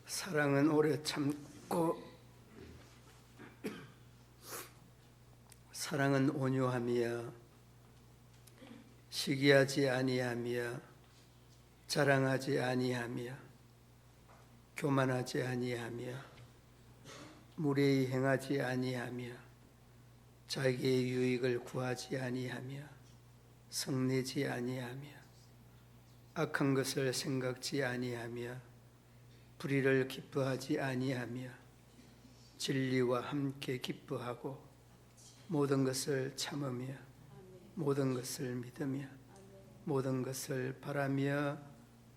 사랑은 오래 참고 사랑은 온유하며 시기하지 아니하며 자랑하지 아니하며 교만하지 아니하며 무례히 행하지 아니하며 자기의 유익을 구하지 아니하며 성내지 아니하며 악한 것을 생각지 아니하며 불의를 기뻐하지 아니하며 진리와 함께 기뻐하고 모든 것을 참으며 모든 것을 믿으며 모든 것을 바라며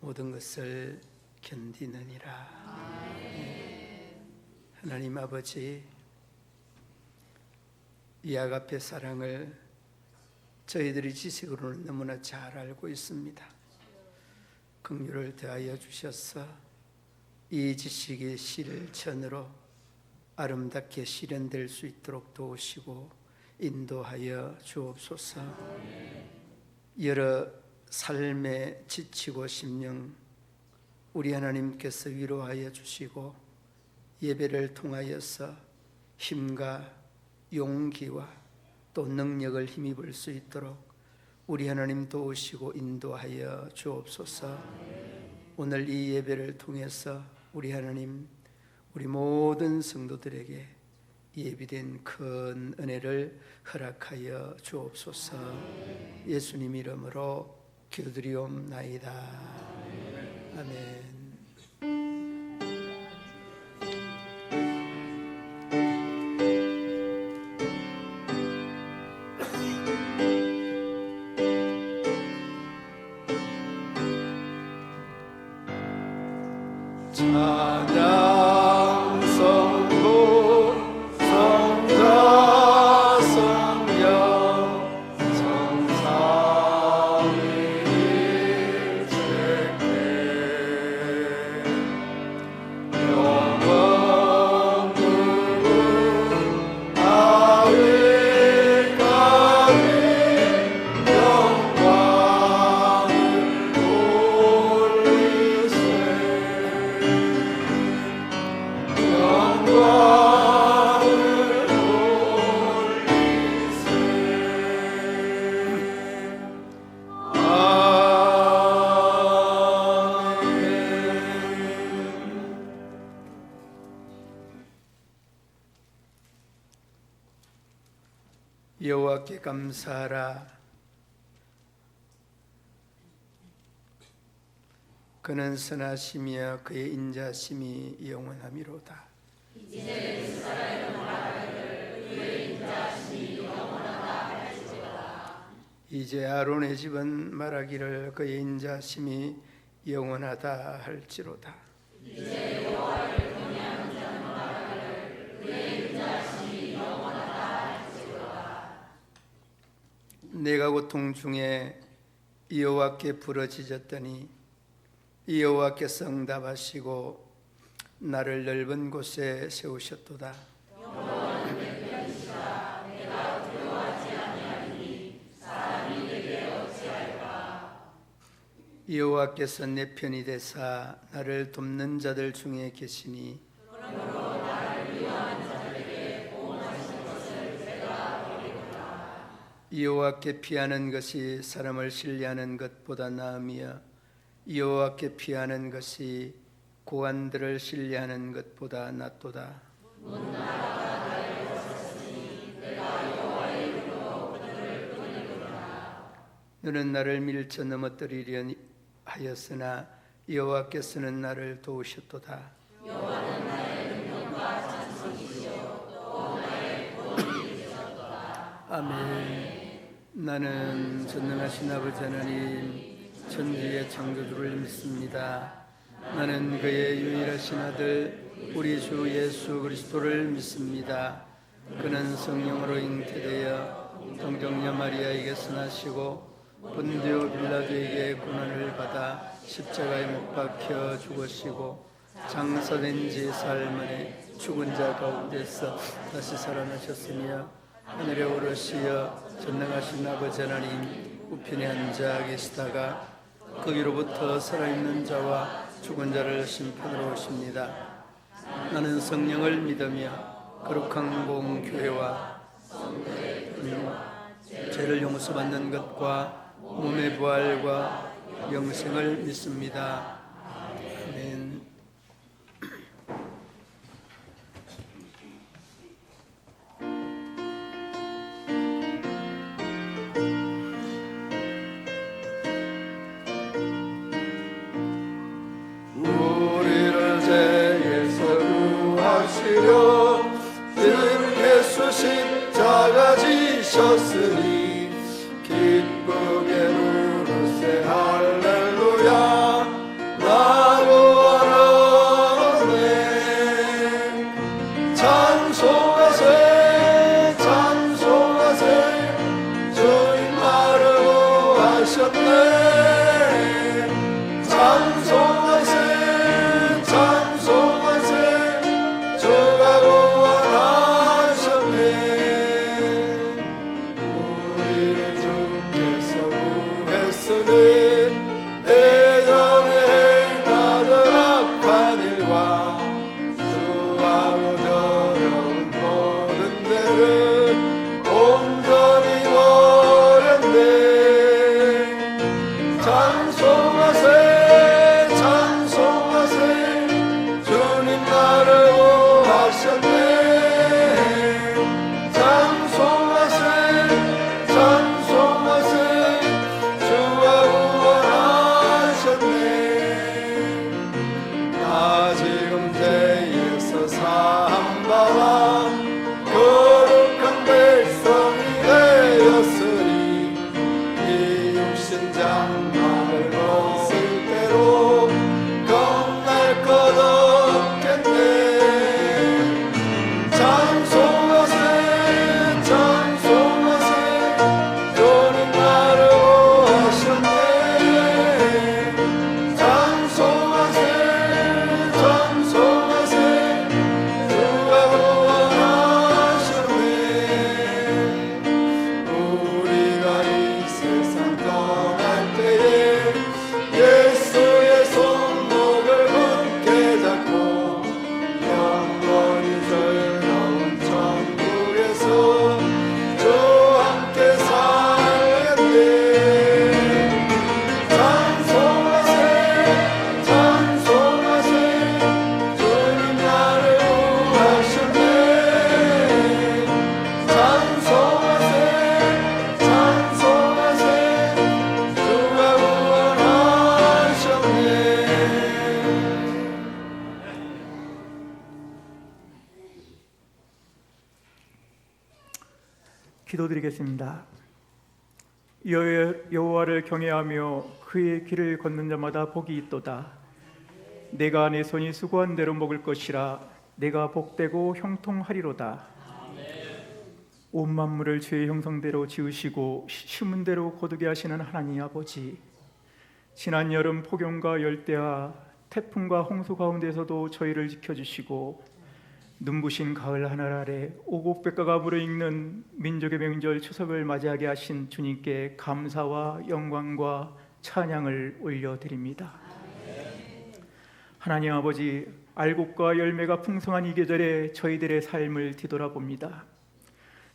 모든 것을 견디느니라. 하나님 아버지, 이 아가페 사랑을 저희들이 지식으로는 너무나 잘 알고 있습니다. 긍휼을 더하여 주셔서 이 지식이 실천으로 아름답게 실현될 수 있도록 도우시고 인도하여 주옵소서. 여러 삶에 지치고 심령 우리 하나님께서 위로하여 주시고 예배를 통하여서 힘과 용기와 또 능력을 힘입을 수 있도록 우리 하나님 도우시고 인도하여 주옵소서. 오늘 이 예배를 통해서 우리 하나님 우리 모든 성도들에게 예비된 큰 은혜를 허락하여 주옵소서. 예수님 이름으로 기도드리옵나이다. 아멘. 찬양 성부 성자 성령 성삼위 일체께 영원 부분 아위까지 영광을 돌리세. 여호와께 감사하라. 그는 선하시며 그의 인자심이 영원하미로다. 이제 이스라엘은 말하기를 그의 인자심이 영원하다 할지어다. 이제 아론의 집은 말하기를 그의 인자심이 영원하다 할지로다. 이제 여호와를 경외하는 자는 말하기를 그의 인자심이 영원하다 할지어다. 내가 고통 중에 여호와께 부르짖었더니 여호와께서 응답하시고 나를 넓은 곳에 세우셨도다. 여호와는 내 편이시라. 내가 두려워하지 아니하리니 사람이 내게 어찌할까. 여호와께서 내 편이 되사 나를 돕는 자들 중에 계시니 그러므로 나를 미워하는 자들에게 보응하신 것을 내가 버리노라. 여호와께 피하는 것이 사람을 신뢰하는 것보다 나으며 여호와께 피하는 것이 고관들을 신뢰하는 것보다 낫도다. 문나라가 나를 벗었으니 내가 여호와의 이름으로 그들을 끊으리로다. 너는 나를 밀쳐 넘어뜨리려 하였으나 여호와께서는 나를 도우셨도다. 여호와는 나의 능력과 찬송이시요 또 나의 구원이 되셨도다. 아멘. 나는 전능하신 아버지 하나님 천지의 창조주를 믿습니다. 나는 그의 유일하신 아들 우리 주 예수 그리스도를 믿습니다. 그는 성령으로 잉태되어 동정녀 마리아에게서 나시고 본디오 빌라도에게 고난을 받아 십자가에 못 박혀 죽으시고 장사된 지 사흘 만에 죽은 자 가운데서 다시 살아나셨으며 하늘에 오르시어 전능하신 아버지 하나님 우편에 앉아 계시다가 거기로부터 살아있는 자와 죽은 자를 심판으로 오십니다. 나는 성령을 믿으며 거룩한 공교회와 죄를 용서받는 것과 몸의 부활과 영생을 믿습니다. 아멘. 우리를 죄에서 구하시려 주 예수 십자가 지셨으니 기쁘게 부르세 할렐루야 나로 알아네. 찬송하세 찬송하세 주님 나를 구하셨네. 찬송하세 찬송하세 주가 구원하셨네. 우리를 주께서 구했으니 예전에 행하던 악한 일과 수하고 더러운 모든 죄를 온전히 버렸네. 찬송하세 찬송하세 주님 나를 구하셨네. 찬송하세 찬송하세 주가 구원하셨네. 나 지금 죄에서 사함받아 거룩한 백성이 되었으니 이 육신 장막을 벗을 때로 겁날 것 없겠네. 찬송하세 찬송하세 주님 나를 구하셨네. 찬송하세 찬송하세 주가 구원하셨네. 우리가 이 세상 떠날 때에 예수의 손목을 굳게 잡고 영원히 즐거운 천국에서 주와 함께 살겠네. 찬송하세 찬송하세 주님 나를 구하셨네. 찬송하세 찬송하세 주가 구원하셨네. 기도드리겠습니다. 여호와를 경외하며 그의 길을 걷는 자마다 복이 있도다. 내가 내 손이 수고한 대로 먹을 것이라. 내가 복되고 형통하리로다. 온 만물을 주의 형상대로 지으시고 심은 대로 거두게 하시는 하나님 아버지, 지난 여름 폭염과 열대와 태풍과 홍수 가운데서도 저희를 지켜주시고 눈부신 가을 하늘 아래 오곡백과가 무르익는 민족의 명절 추석을 맞이하게 하신 주님께 감사와 영광과 찬양을 올려드립니다. 하나님 아버지, 알곡과 열매가 풍성한 이 계절에 저희들의 삶을 뒤돌아봅니다.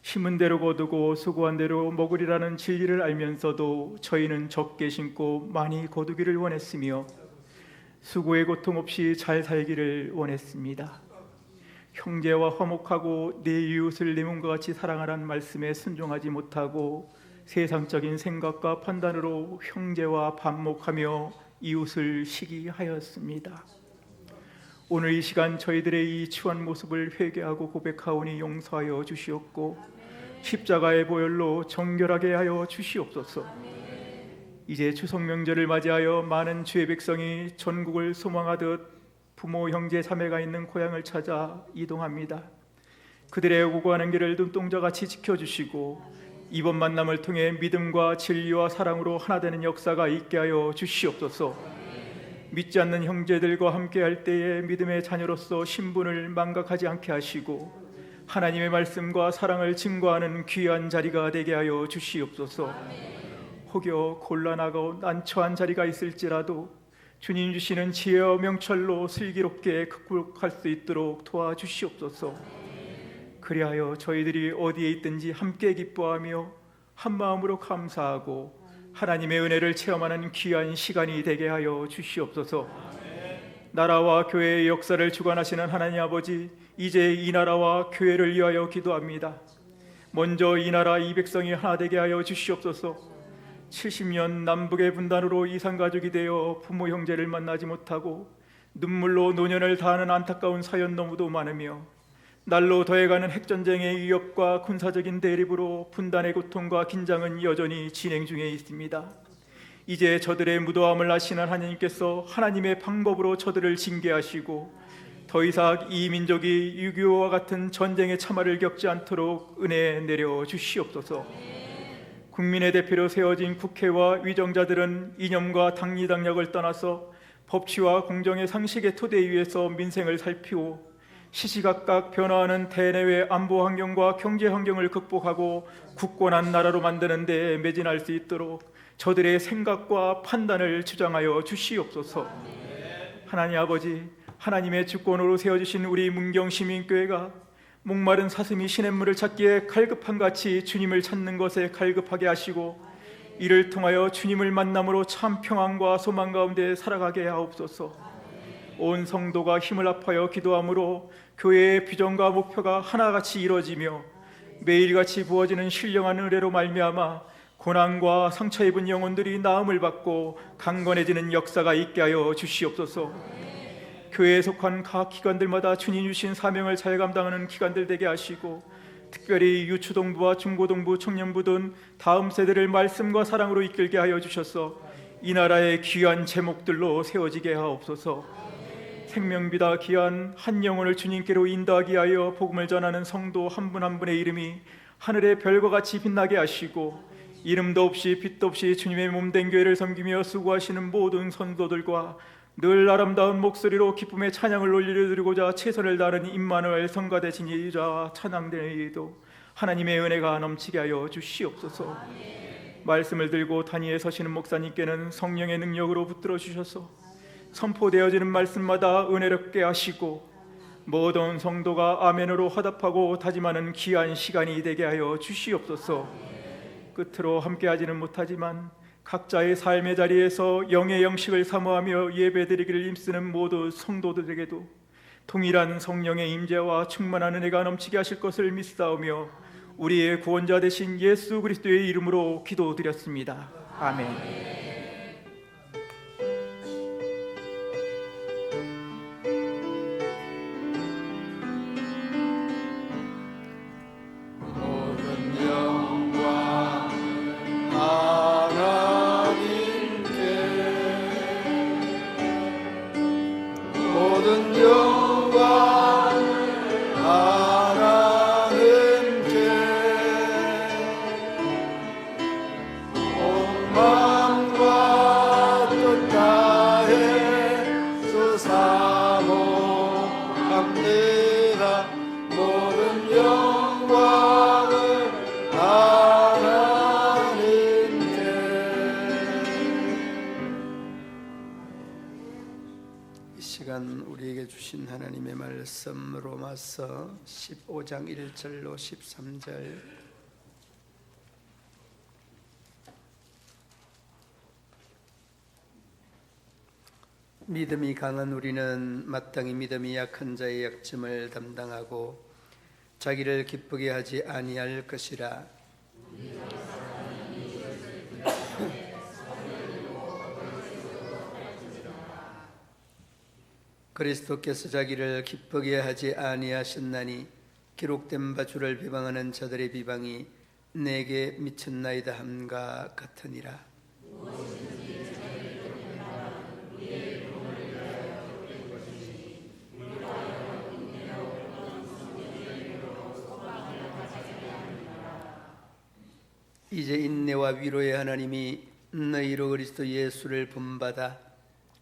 심은 대로 거두고 수고한 대로 먹으리라는 진리를 알면서도 저희는 적게 심고 많이 거두기를 원했으며 수고의 고통 없이 잘 살기를 원했습니다. 형제와 화목하고 내 이웃을 내 몸과 같이 사랑하라는 말씀에 순종하지 못하고 세상적인 생각과 판단으로 형제와 반목하며 이웃을 시기하였습니다. 오늘 이 시간 저희들의 이 추한 모습을 회개하고 고백하오니 용서하여 주시옵고 십자가의 보혈로 정결하게 하여 주시옵소서. 이제 추석 명절을 맞이하여 많은 주의 백성이 전국을 소망하듯 부모, 형제, 자매가 있는 고향을 찾아 이동합니다. 그들의 오고 가는 길을 눈동자같이 지켜주시고 이번 만남을 통해 믿음과 진리와 사랑으로 하나 되는 역사가 있게 하여 주시옵소서. 믿지 않는 형제들과 함께할 때에 믿음의 자녀로서 신분을 망각하지 않게 하시고 하나님의 말씀과 사랑을 증거하는 귀한 자리가 되게 하여 주시옵소서. 혹여 곤란하고 난처한 자리가 있을지라도 주님 주시는 지혜와 명철로 슬기롭게 극복할 수 있도록 도와주시옵소서. 그리하여 저희들이 어디에 있든지 함께 기뻐하며 한 마음으로 감사하고 하나님의 은혜를 체험하는 귀한 시간이 되게 하여 주시옵소서. 나라와 교회의 역사를 주관하시는 하나님 아버지, 이제 이 나라와 교회를 위하여 기도합니다. 먼저 이 나라 이 백성이 하나 되게 하여 주시옵소서. 70년 남북의 분단으로 이산가족이 되어 부모 형제를 만나지 못하고 눈물로 노년을 다하는 안타까운 사연 너무도 많으며 날로 더해가는 핵전쟁의 위협과 군사적인 대립으로 분단의 고통과 긴장은 여전히 진행 중에 있습니다. 이제 저들의 무도함을 아시는 하나님께서 하나님의 방법으로 저들을 징계하시고 더 이상 이 민족이 6.25와 같은 전쟁의 참화를 겪지 않도록 은혜 내려 주시옵소서. 국민의 대표로 세워진 국회와 위정자들은 이념과 당리당략을 떠나서 법치와 공정의 상식의 토대 위에서 민생을 살피고 시시각각 변화하는 대내외 안보 환경과 경제 환경을 극복하고 굳건한 나라로 만드는 데 매진할 수 있도록 저들의 생각과 판단을 주장하여 주시옵소서. 하나님 아버지, 하나님의 주권으로 세워주신 우리 문경시민교회가 목마른 사슴이 시냇물을 찾기에 갈급한같이 주님을 찾는 것에 갈급하게 하시고 이를 통하여 주님을 만남으로 참 평안과 소망 가운데 살아가게 하옵소서. 온 성도가 힘을 합하여 기도함으로 교회의 비전과 목표가 하나같이 이루어지며 매일같이 부어지는 신령한 은혜로 말미암아 고난과 상처 입은 영혼들이 나음을 받고 강건해지는 역사가 있게 하여 주시옵소서. 교회에 속한 각 기관들마다 주님 주신 사명을 잘 감당하는 기관들 되게 하시고 특별히 유초동부와 중고동부, 청년부 등 다음 세대를 말씀과 사랑으로 이끌게 하여 주셔서 이 나라의 귀한 제목들로 세워지게 하옵소서. 생명비다 귀한 한 영혼을 주님께로 인도하게 하여 복음을 전하는 성도 한 분 한 분의 이름이 하늘의 별과 같이 빛나게 하시고 이름도 없이 빛도 없이 주님의 몸된 교회를 섬기며 수고하시는 모든 선도들과 늘 아름다운 목소리로 기쁨의 찬양을 올려드리고자 최선을 다하는 임마누엘 성가대신 예유자 찬양되이도 하나님의 은혜가 넘치게 하여 주시옵소서. 말씀을 들고 단위에 서시는 목사님께는 성령의 능력으로 붙들어 주셔서 선포되어지는 말씀마다 은혜롭게 하시고 모든 성도가 아멘으로 화답하고 다짐하는 귀한 시간이 되게 하여 주시옵소서. 끝으로 함께하지는 못하지만 각자의 삶의 자리에서 영의 영식을 사모하며 예배드리기를 힘쓰는 모든 성도들에게도 동일한 성령의 임재와 충만한 은혜가 넘치게 하실 것을 믿사오며 우리의 구원자 되신 예수 그리스도의 이름으로 기도드렸습니다. 아멘. 우리에게 주신 하나님의 말씀 로마서 15장 1절로 13절 믿음이 강한 우리는 마땅히 믿음이 약한 자의 약점을 담당하고 자기를 기쁘게 하지 아니할 것이라. 그리스도께서 자기를 기쁘게 하지 아니하셨나니 기록된 바 주를 비방하는 자들의 비방이 내게 미쳤나이다 함과 같으니라. 이제 인내와 위로의 하나님이 너희로 그리스도 예수를 본받아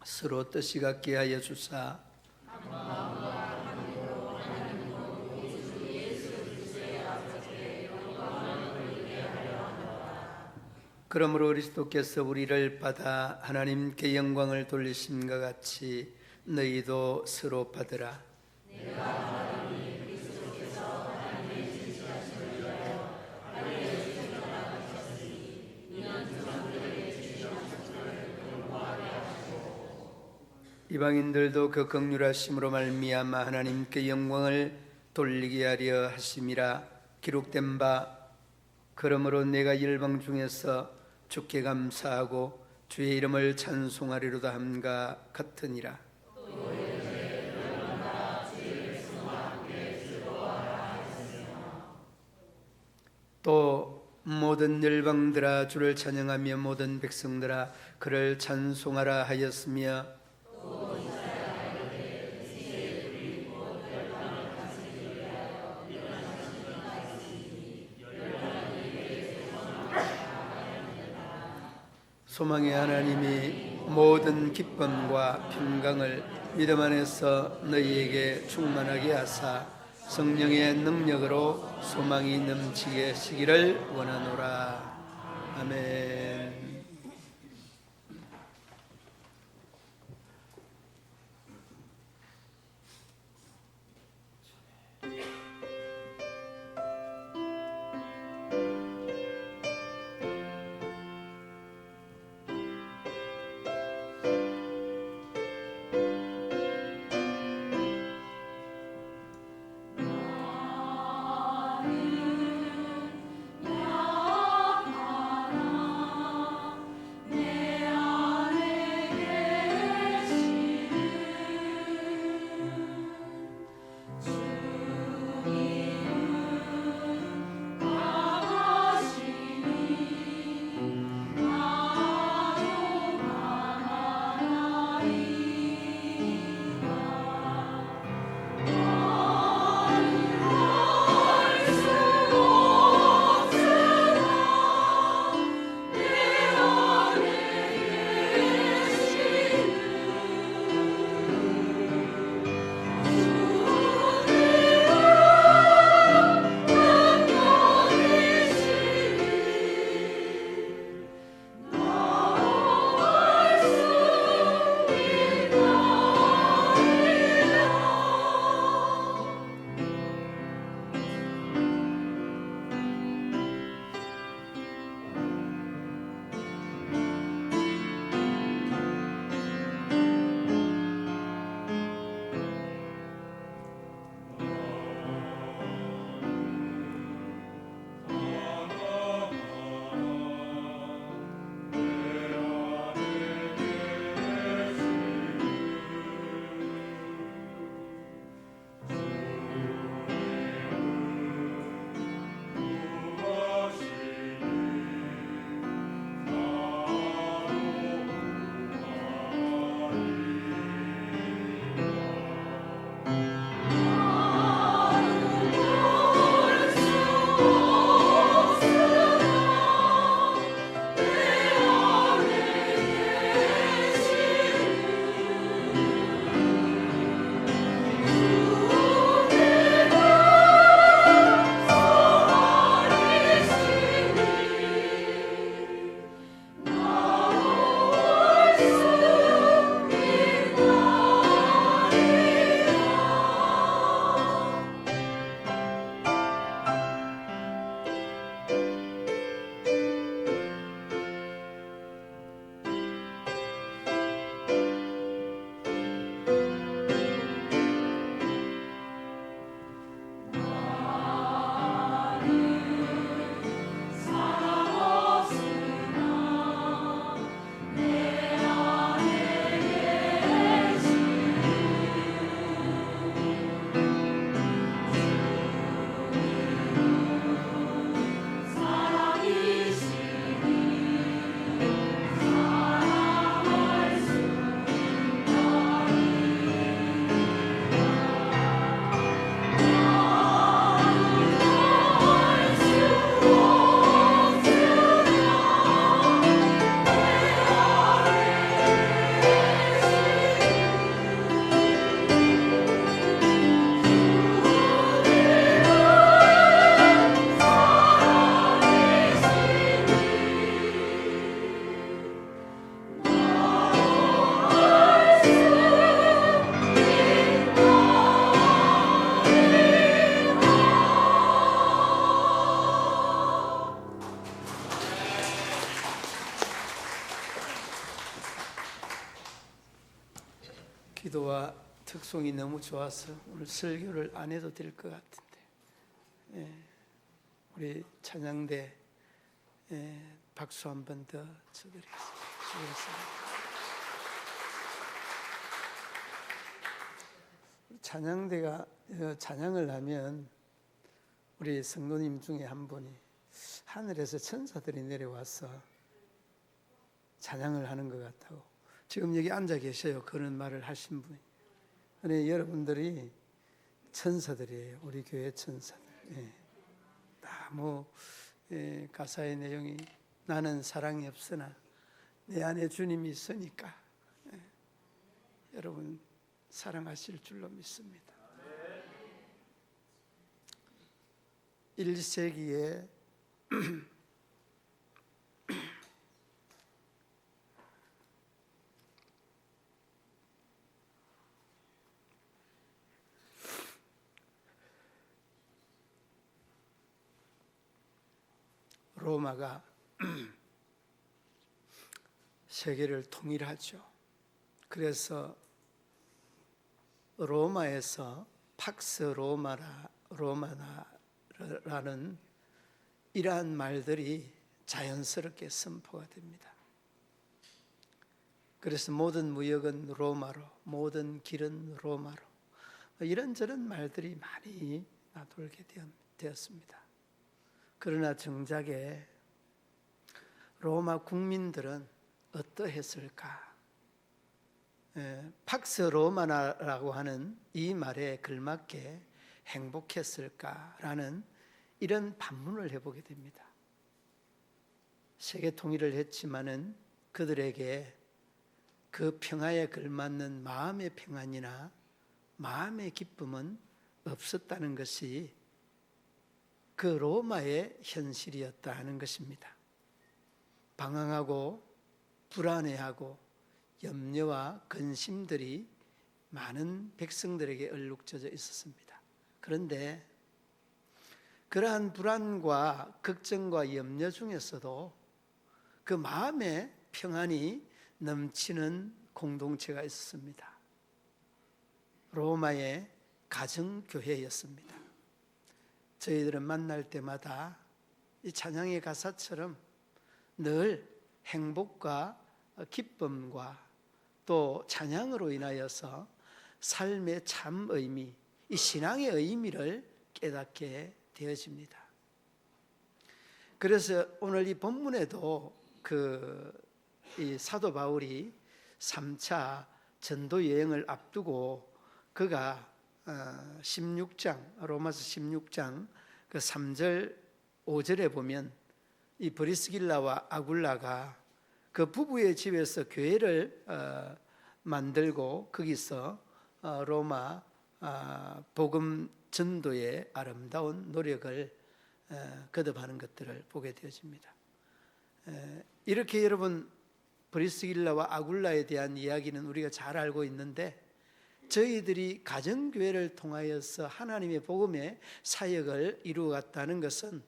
서로 뜻이 같게 하여 주사 그러므로 그리스도께서 우리를 받아 하나님께 영광을 돌리심과 같이 너희도 서로 받으라. 이방인들도 그 긍휼하심으로 말미암아 하나님께 영광을 돌리게 하려 하심이라. 기록된 바 그러므로 내가 일방 중에서 주께 감사하고 주의 이름을 찬송하리로다 함과 같으니라. 또 모든 열방들아 주를 찬양하며 모든 백성들아 그를 찬송하라 하였으며 소망의 하나님이 모든 기쁨과 평강을 믿음 안에서 너희에게 충만하게 하사 성령의 능력으로 소망이 넘치게 하시기를 원하노라. 아멘. 곡송이 너무 좋아서 오늘 설교를 안 해도 될 것 같은데, 우리 찬양대 박수 한 번 더 쳐드리겠습니다. 찬양대가 찬양을 하면 우리 성도님 중에 한 분이 하늘에서 천사들이 내려와서 찬양을 하는 것 같다고, 지금 여기 앉아 계셔요. 그런 말을 하신 분이. 근데 여러분들이 천사들이에요. 우리 교회 천사들. 다 가사의 내용이 나는 사랑이 없으나 내 안에 주님이 있으니까 여러분 사랑하실 줄로 믿습니다. 1세기에 로마가 세계를 통일하죠. 그래서 로마에서 팍스 로마나라는 이러한 말들이 자연스럽게 선포가 됩니다. 그래서 모든 무역은 로마로, 모든 길은 로마로, 이런저런 말들이 많이 나돌게 되었습니다. 그러나 정작에 로마 국민들은 어떠했을까? 팍스 로마나라고 하는 이 말에 걸맞게 행복했을까라는 이런 반문을 해보게 됩니다. 세계 통일을 했지만은 그들에게 그 평화에 걸맞는 마음의 평안이나 마음의 기쁨은 없었다는 것이 그 로마의 현실이었다 하는 것입니다. 방황하고 불안해하고 염려와 근심들이 많은 백성들에게 얼룩져져 있었습니다. 그런데 그러한 불안과 걱정과 염려 중에서도 그 마음의 평안이 넘치는 공동체가 있었습니다. 로마의 가정교회였습니다. 저희들은 만날 때마다 이 찬양의 가사처럼 늘 행복과 기쁨과 또 찬양으로 인하여서 삶의 참 의미, 이 신앙의 의미를 깨닫게 되어집니다. 그래서 오늘 이 본문에도 이 사도 바울이 3차 전도 여행을 앞두고 그가 16장 로마서 16장 그 3절 5절에 보면 이 브리스길라와 아굴라가 그 부부의 집에서 교회를 만들고 거기서 로마 복음 전도의 아름다운 노력을 거듭하는 것들을 보게 되어집니다. 이렇게 여러분 브리스길라와 아굴라에 대한 이야기는 우리가 잘 알고 있는데, 저희들이 가정교회를 통하여서 하나님의 복음의 사역을 이루어갔다는 것은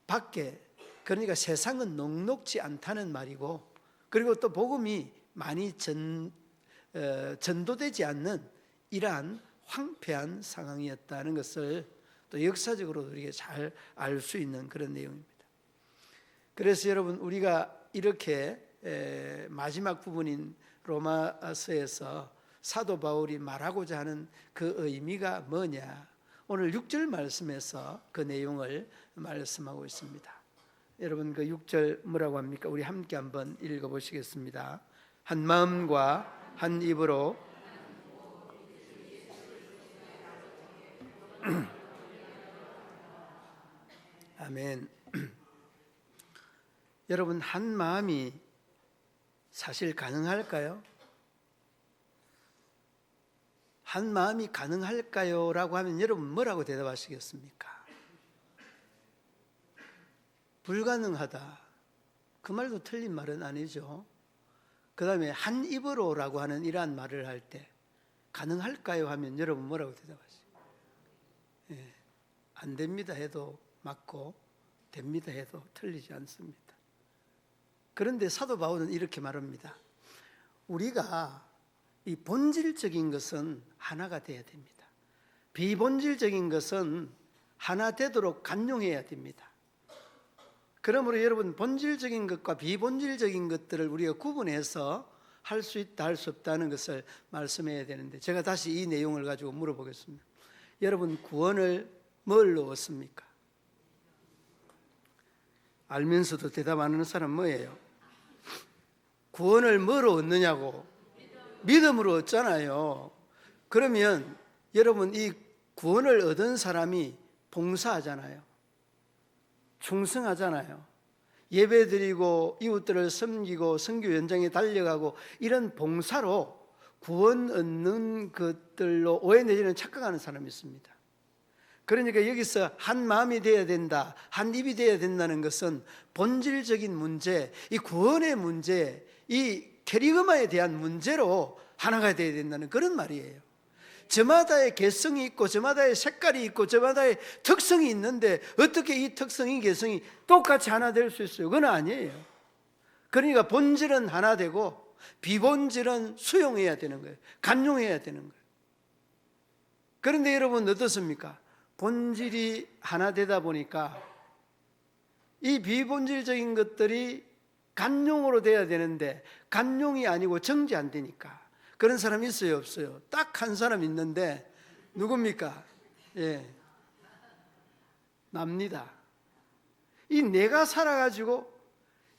밖에, 그러니까 세상은 녹록지 않다는 말이고, 그리고 또 복음이 많이 전도되지 않는 이러한 황폐한 상황이었다는 것을 또 역사적으로 우리가 잘 알 수 있는 그런 내용입니다. 그래서 여러분, 우리가 이렇게 마지막 부분인 로마서에서 사도 바울이 말하고자 하는 그 의미가 뭐냐, 오늘 6절 말씀에서 그 내용을 말씀하고 있습니다. 여러분, 그 6절 뭐라고 합니까? 우리 함께 한번 읽어보시겠습니다. 한 마음과 한 입으로 아멘. 여러분, 한 마음이 사실 가능할까요? 한 마음이 가능할까요? 라고 하면 여러분 뭐라고 대답하시겠습니까? 불가능하다. 그 말도 틀린 말은 아니죠. 그 다음에 한 입으로라고 하는 이러한 말을 할 때 가능할까요? 하면 여러분 뭐라고 대답하시죠? 안 됩니다 해도 맞고 됩니다 해도 틀리지 않습니다. 그런데 사도 바울은 이렇게 말합니다. 우리가 이 본질적인 것은 하나가 되어야 됩니다. 비본질적인 것은 하나 되도록 간용해야 됩니다. 그러므로 여러분, 본질적인 것과 비본질적인 것들을 우리가 구분해서 할 수 있다 할 수 없다는 것을 말씀해야 되는데, 제가 다시 이 내용을 가지고 물어보겠습니다. 여러분, 구원을 뭘로 얻습니까? 알면서도 대답 안 하는 사람 뭐예요? 구원을 뭐로 얻느냐고? 믿음으로 얻잖아요. 그러면 여러분, 이 구원을 얻은 사람이 봉사하잖아요. 충성하잖아요. 예배드리고 이웃들을 섬기고 선교 현장에 달려가고, 이런 봉사로 구원 얻는 것들로 오해 내지는 착각하는 사람이 있습니다. 그러니까 여기서 한 마음이 되어야 된다, 한 입이 되어야 된다는 것은 본질적인 문제, 이 구원의 문제, 이 캐리그마에 대한 문제로 하나가 되어야 된다는 그런 말이에요. 저마다의 개성이 있고 저마다의 색깔이 있고 저마다의 특성이 있는데 어떻게 이 특성이 개성이 똑같이 하나 될 수 있어요? 그건 아니에요. 그러니까 본질은 하나 되고 비본질은 수용해야 되는 거예요. 간용해야 되는 거예요. 그런데 여러분 어떻습니까? 본질이 하나 되다 보니까 이 비본질적인 것들이 간용으로 돼야 되는데 간용이 아니고 정지 안 되니까. 그런 사람 있어요, 없어요? 딱 한 사람 있는데 누굽니까? 예, 납니다. 이 내가 살아가지고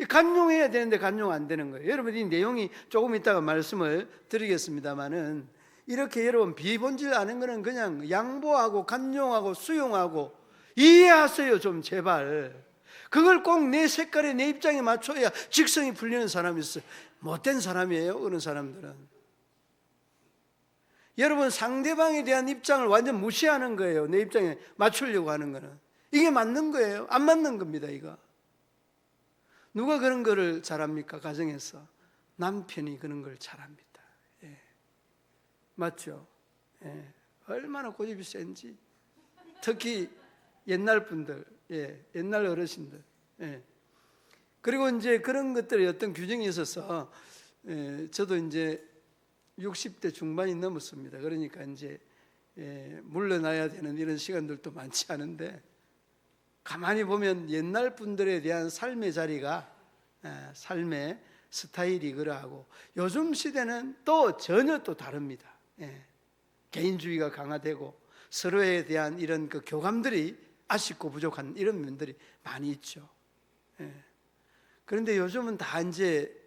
간용해야 되는데 간용 안 되는 거예요. 여러분, 이 내용이 조금 이따가 말씀을 드리겠습니다만은, 이렇게 여러분 비본질 아는 거는 그냥 양보하고 간용하고 수용하고, 이해하세요 좀 제발. 그걸 꼭 내 색깔에 내 입장에 맞춰야 직성이 풀리는 사람이 있어요. 못된 사람이에요, 그런 사람들은. 여러분, 상대방에 대한 입장을 완전 무시하는 거예요. 내 입장에 맞추려고 하는 거는. 이게 맞는 거예요? 안 맞는 겁니다, 이거. 누가 그런 거를 잘합니까? 가정에서 남편이 그런 걸 잘합니다. 예. 맞죠? 예. 얼마나 고집이 센지. 특히 옛날 분들, 예. 옛날 어르신들. 예. 그리고 이제 그런 것들에 어떤 규정이 있어서, 예. 저도 이제 60대 중반이 넘었습니다. 그러니까 이제 물러나야 되는 이런 시간들도 많지 않은데, 가만히 보면 옛날 분들에 대한 삶의 자리가, 삶의 스타일이 그러하고, 요즘 시대는 또 전혀 또 다릅니다. 개인주의가 강화되고 서로에 대한 이런 그 교감들이 아쉽고 부족한 이런 면들이 많이 있죠. 그런데 요즘은 다 이제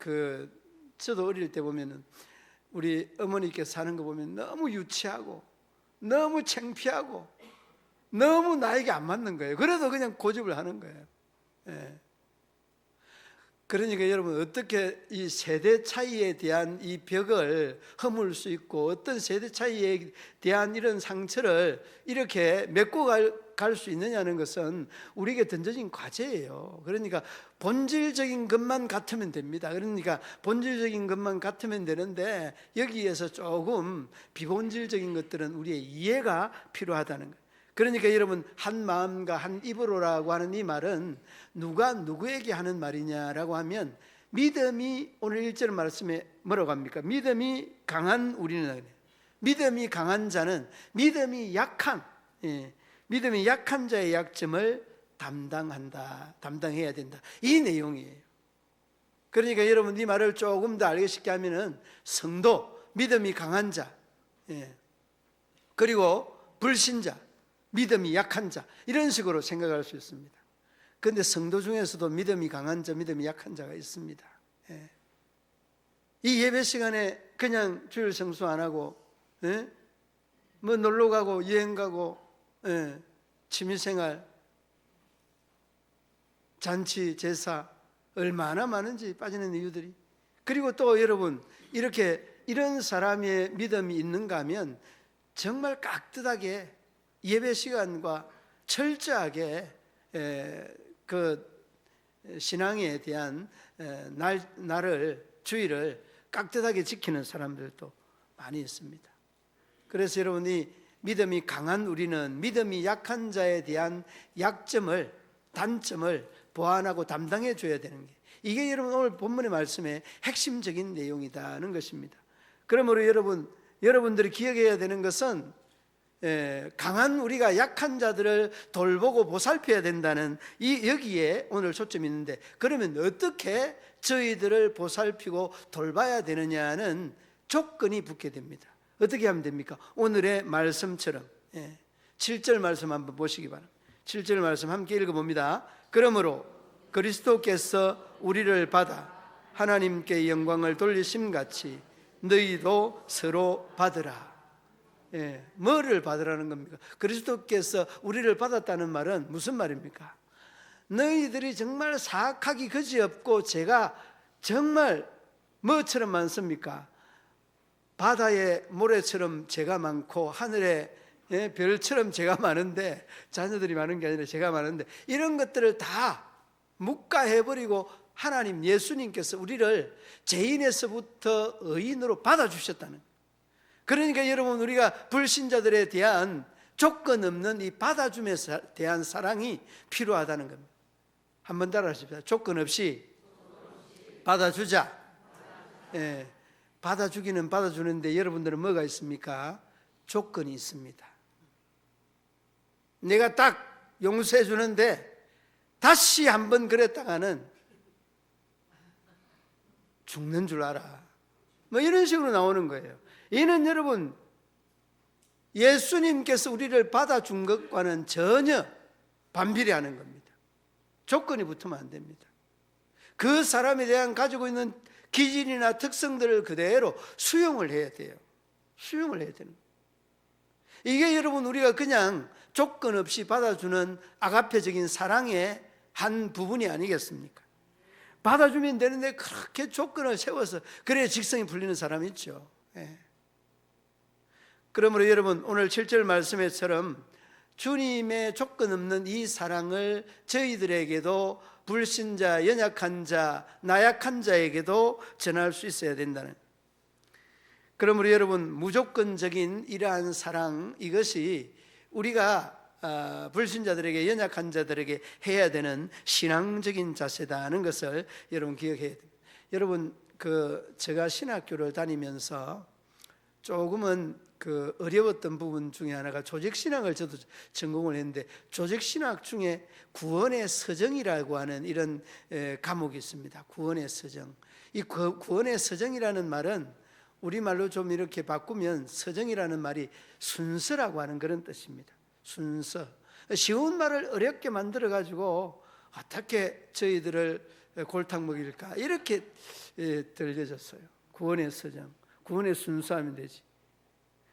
저도 어릴 때 보면은 우리 어머니께서 사는 거 보면 너무 유치하고 너무 창피하고 너무 나에게 안 맞는 거예요. 그래도 그냥 고집을 하는 거예요. 그러니까 여러분, 어떻게 이 세대 차이에 대한 이 벽을 허물 수 있고, 어떤 세대 차이에 대한 이런 상처를 이렇게 메고 갈 수 있느냐는 것은 우리에게 던져진 과제예요. 그러니까 본질적인 것만 같으면 됩니다. 그러니까 본질적인 것만 같으면 되는데, 여기에서 조금 비본질적인 것들은 우리의 이해가 필요하다는 거예요. 그러니까 여러분, 한 마음과 한 입으로라고 하는 이 말은 누가 누구에게 하는 말이냐라고 하면, 믿음이, 오늘 1절 말씀에 뭐라고 합니까? 믿음이 강한 우리는, 믿음이 강한 자는 믿음이 약한 자의 약점을 담당해야 된다, 이 내용이에요. 그러니까 여러분, 이 말을 조금 더 알기 쉽게 하면은, 성도, 믿음이 강한 자, 그리고 불신자, 믿음이 약한 자, 이런 식으로 생각할 수 있습니다. 그런데 성도 중에서도 믿음이 강한 자, 믿음이 약한 자가 있습니다. 이 예배 시간에 그냥 주일 성수 안 하고, 뭐 놀러 가고 여행 가고, 취미생활, 잔치, 제사 얼마나 많은지 빠지는 이유들이. 그리고 또 여러분, 이런 사람의 믿음이 있는가 하면 정말 깍듯하게 예배 시간과 철저하게 그 신앙에 대한 주의를 깍듯하게 지키는 사람들도 많이 있습니다. 그래서 여러분이 믿음이 강한 우리는 믿음이 약한 자에 대한 약점을, 단점을 보완하고 담당해 줘야 되는 게, 이게 여러분 오늘 본문의 말씀의 핵심적인 내용이다는 것입니다. 그러므로 여러분들이 기억해야 되는 것은 강한 우리가 약한 자들을 돌보고 보살펴야 된다는 여기에 오늘 초점이 있는데, 그러면 어떻게 저희들을 보살피고 돌봐야 되느냐는 조건이 붙게 됩니다. 어떻게 하면 됩니까? 오늘의 말씀처럼 7절 말씀 한번 보시기 바랍니다. 7절 말씀 함께 읽어봅니다. 그러므로 그리스도께서 우리를 받아 하나님께 영광을 돌리심같이 너희도 서로 받으라. 뭐를 받으라는 겁니까? 그리스도께서 우리를 받았다는 말은 무슨 말입니까? 너희들이 정말 사악하기 그지없고 제가 정말 뭐처럼 많습니까? 바다의 모래처럼 제가 많고 하늘의 별처럼 제가 많은데, 자녀들이 많은 게 아니라 제가 많은데, 이런 것들을 다 묵과해버리고 하나님 예수님께서 우리를 죄인에서부터 의인으로 받아주셨다는, 그러니까 여러분, 우리가 불신자들에 대한 조건 없는 이 받아줌에 대한 사랑이 필요하다는 겁니다. 한번 따라하십시오. 조건 없이 받아주자. 받아주기는 받아주는데 여러분들은 뭐가 있습니까? 조건이 있습니다. 내가 딱 용서해 주는데 다시 한번 그랬다가는 죽는 줄 알아. 뭐 이런 식으로 나오는 거예요. 이는 여러분, 예수님께서 우리를 받아준 것과는 전혀 반비례하는 겁니다. 조건이 붙으면 안 됩니다. 그 사람에 대한 가지고 있는 기질이나 특성들을 그대로 수용을 해야 돼요. 수용을 해야 되는 거예요. 이게 여러분, 우리가 그냥 조건 없이 받아주는 아가페적인 사랑의 한 부분이 아니겠습니까? 받아주면 되는데 그렇게 조건을 세워서 그래야 직성이 풀리는 사람이 있죠. 그러므로 여러분, 오늘 7절 말씀에처럼 주님의 조건 없는 이 사랑을 저희들에게도, 불신자, 연약한 자, 나약한 자에게도 전할 수 있어야 된다는. 그러므로 여러분, 무조건적인 이러한 사랑, 이것이 우리가 불신자들에게, 연약한 자들에게 해야 되는 신앙적인 자세다는 것을 여러분 기억해야 됩니다. 여러분, 제가 신학교를 다니면서 조금은 어려웠던 부분 중에 하나가 조직신학을 저도 전공을 했는데, 조직신학 중에 구원의 서정이라고 하는 이런 과목이 있습니다. 구원의 서정. 이 구원의 서정이라는 말은 우리말로 좀 이렇게 바꾸면, 서정이라는 말이 순서라고 하는 그런 뜻입니다. 순서. 쉬운 말을 어렵게 만들어 가지고 어떻게 저희들을 골탕 먹일까, 이렇게 들려졌어요. 구원의 서정, 구원의 순서하면 되지.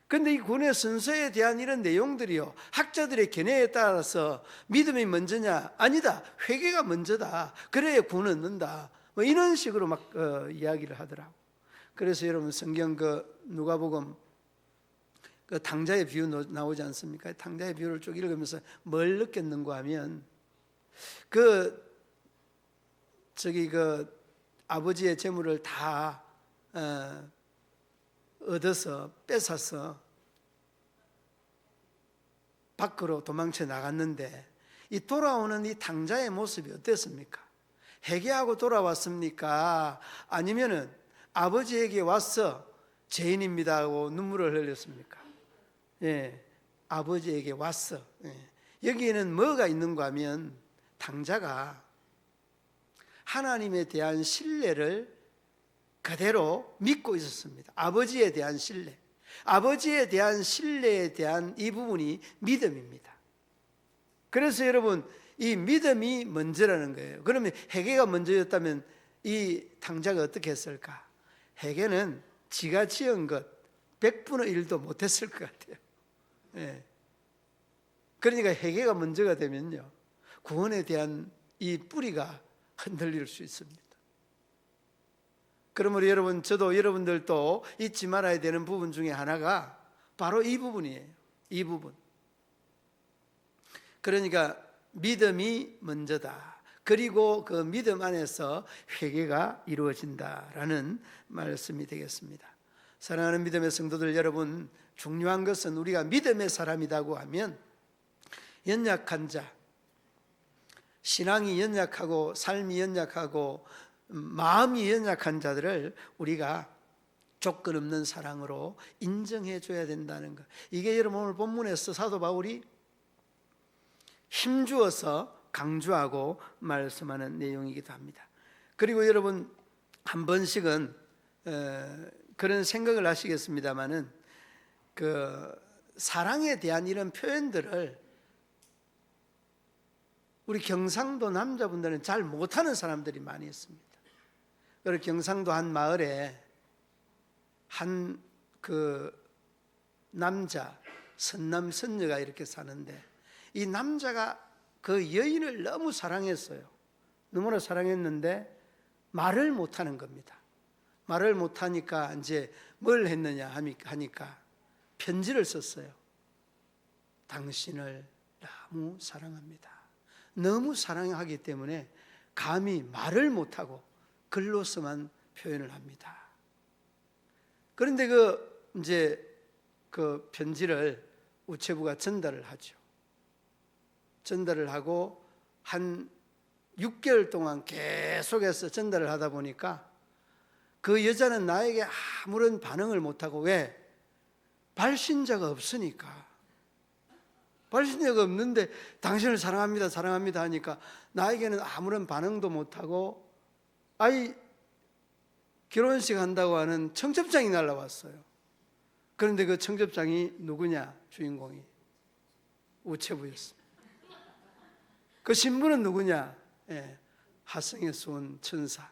근데 이 구원의 순서에 대한 이런 내용들이요, 학자들의 견해에 따라서 믿음이 먼저냐, 아니다, 회개가 먼저다, 그래야 구원 얻는다, 뭐 이런 식으로 막 이야기를 하더라고. 그래서 여러분, 성경 누가복음 당자의 비유 나오지 않습니까? 당자의 비유를 쭉 읽으면서 뭘 느꼈는가 하면, 아버지의 재물을 다 얻어서 뺏어서 밖으로 도망쳐 나갔는데, 이 돌아오는 이 당자의 모습이 어땠습니까? 회개하고 돌아왔습니까? 아니면은 아버지에게 와서 죄인입니다 하고 눈물을 흘렸습니까? 아버지에게 왔어. 여기에는 뭐가 있는가 하면, 당자가 하나님에 대한 신뢰를 그대로 믿고 있었습니다. 아버지에 대한 신뢰, 아버지에 대한 신뢰에 대한 이 부분이 믿음입니다. 그래서 여러분, 이 믿음이 먼저라는 거예요. 그러면 회개가 먼저였다면 이 당자가 어떻게 했을까? 회개는 지가 지은 것 100분의 1도 못했을 것 같아요. 그러니까 회개가 먼저가 되면요, 구원에 대한 이 뿌리가 흔들릴 수 있습니다. 그러므로 여러분, 저도 여러분들도 잊지 말아야 되는 부분 중에 하나가 바로 이 부분이에요. 이 부분. 그러니까 믿음이 먼저다. 그리고 그 믿음 안에서 회개가 이루어진다라는 말씀이 되겠습니다. 사랑하는 믿음의 성도들 여러분, 중요한 것은 우리가 믿음의 사람이라고 하면 연약한 자, 신앙이 연약하고 삶이 연약하고 마음이 연약한 자들을 우리가 조건 없는 사랑으로 인정해 줘야 된다는 것. 이게 여러분 오늘 본문에서 사도 바울이 힘주어서 강조하고 말씀하는 내용이기도 합니다. 그리고 여러분 한 번씩은 그런 생각을 하시겠습니다마는 그 사랑에 대한 이런 표현들을 우리 경상도 남자분들은 잘 못하는 사람들이 많이 있습니다. 그리고 경상도 한 마을에 한 그 남자 선남 선녀가 이렇게 사는데 이 남자가 그 여인을 너무 사랑했어요. 너무나 사랑했는데 말을 못하는 겁니다. 말을 못하니까 이제 뭘 했느냐 하니까 편지를 썼어요. 당신을 너무 사랑합니다. 너무 사랑하기 때문에 감히 말을 못하고 글로서만 표현을 합니다. 그런데 이제 그 편지를 우체부가 전달을 하죠. 전달을 하고 한 6개월 동안 계속해서 전달을 하다 보니까 그 여자는 나에게 아무런 반응을 못하고, 왜? 발신자가 없으니까. 발신자가 없는데 당신을 사랑합니다 사랑합니다 하니까 나에게는 아무런 반응도 못하고, 결혼식 한다고 하는 청첩장이 날라왔어요. 그런데 그 청첩장이 누구냐? 주인공이 우체부였습니다. 그 신부는 누구냐? 하성에서 온 천사.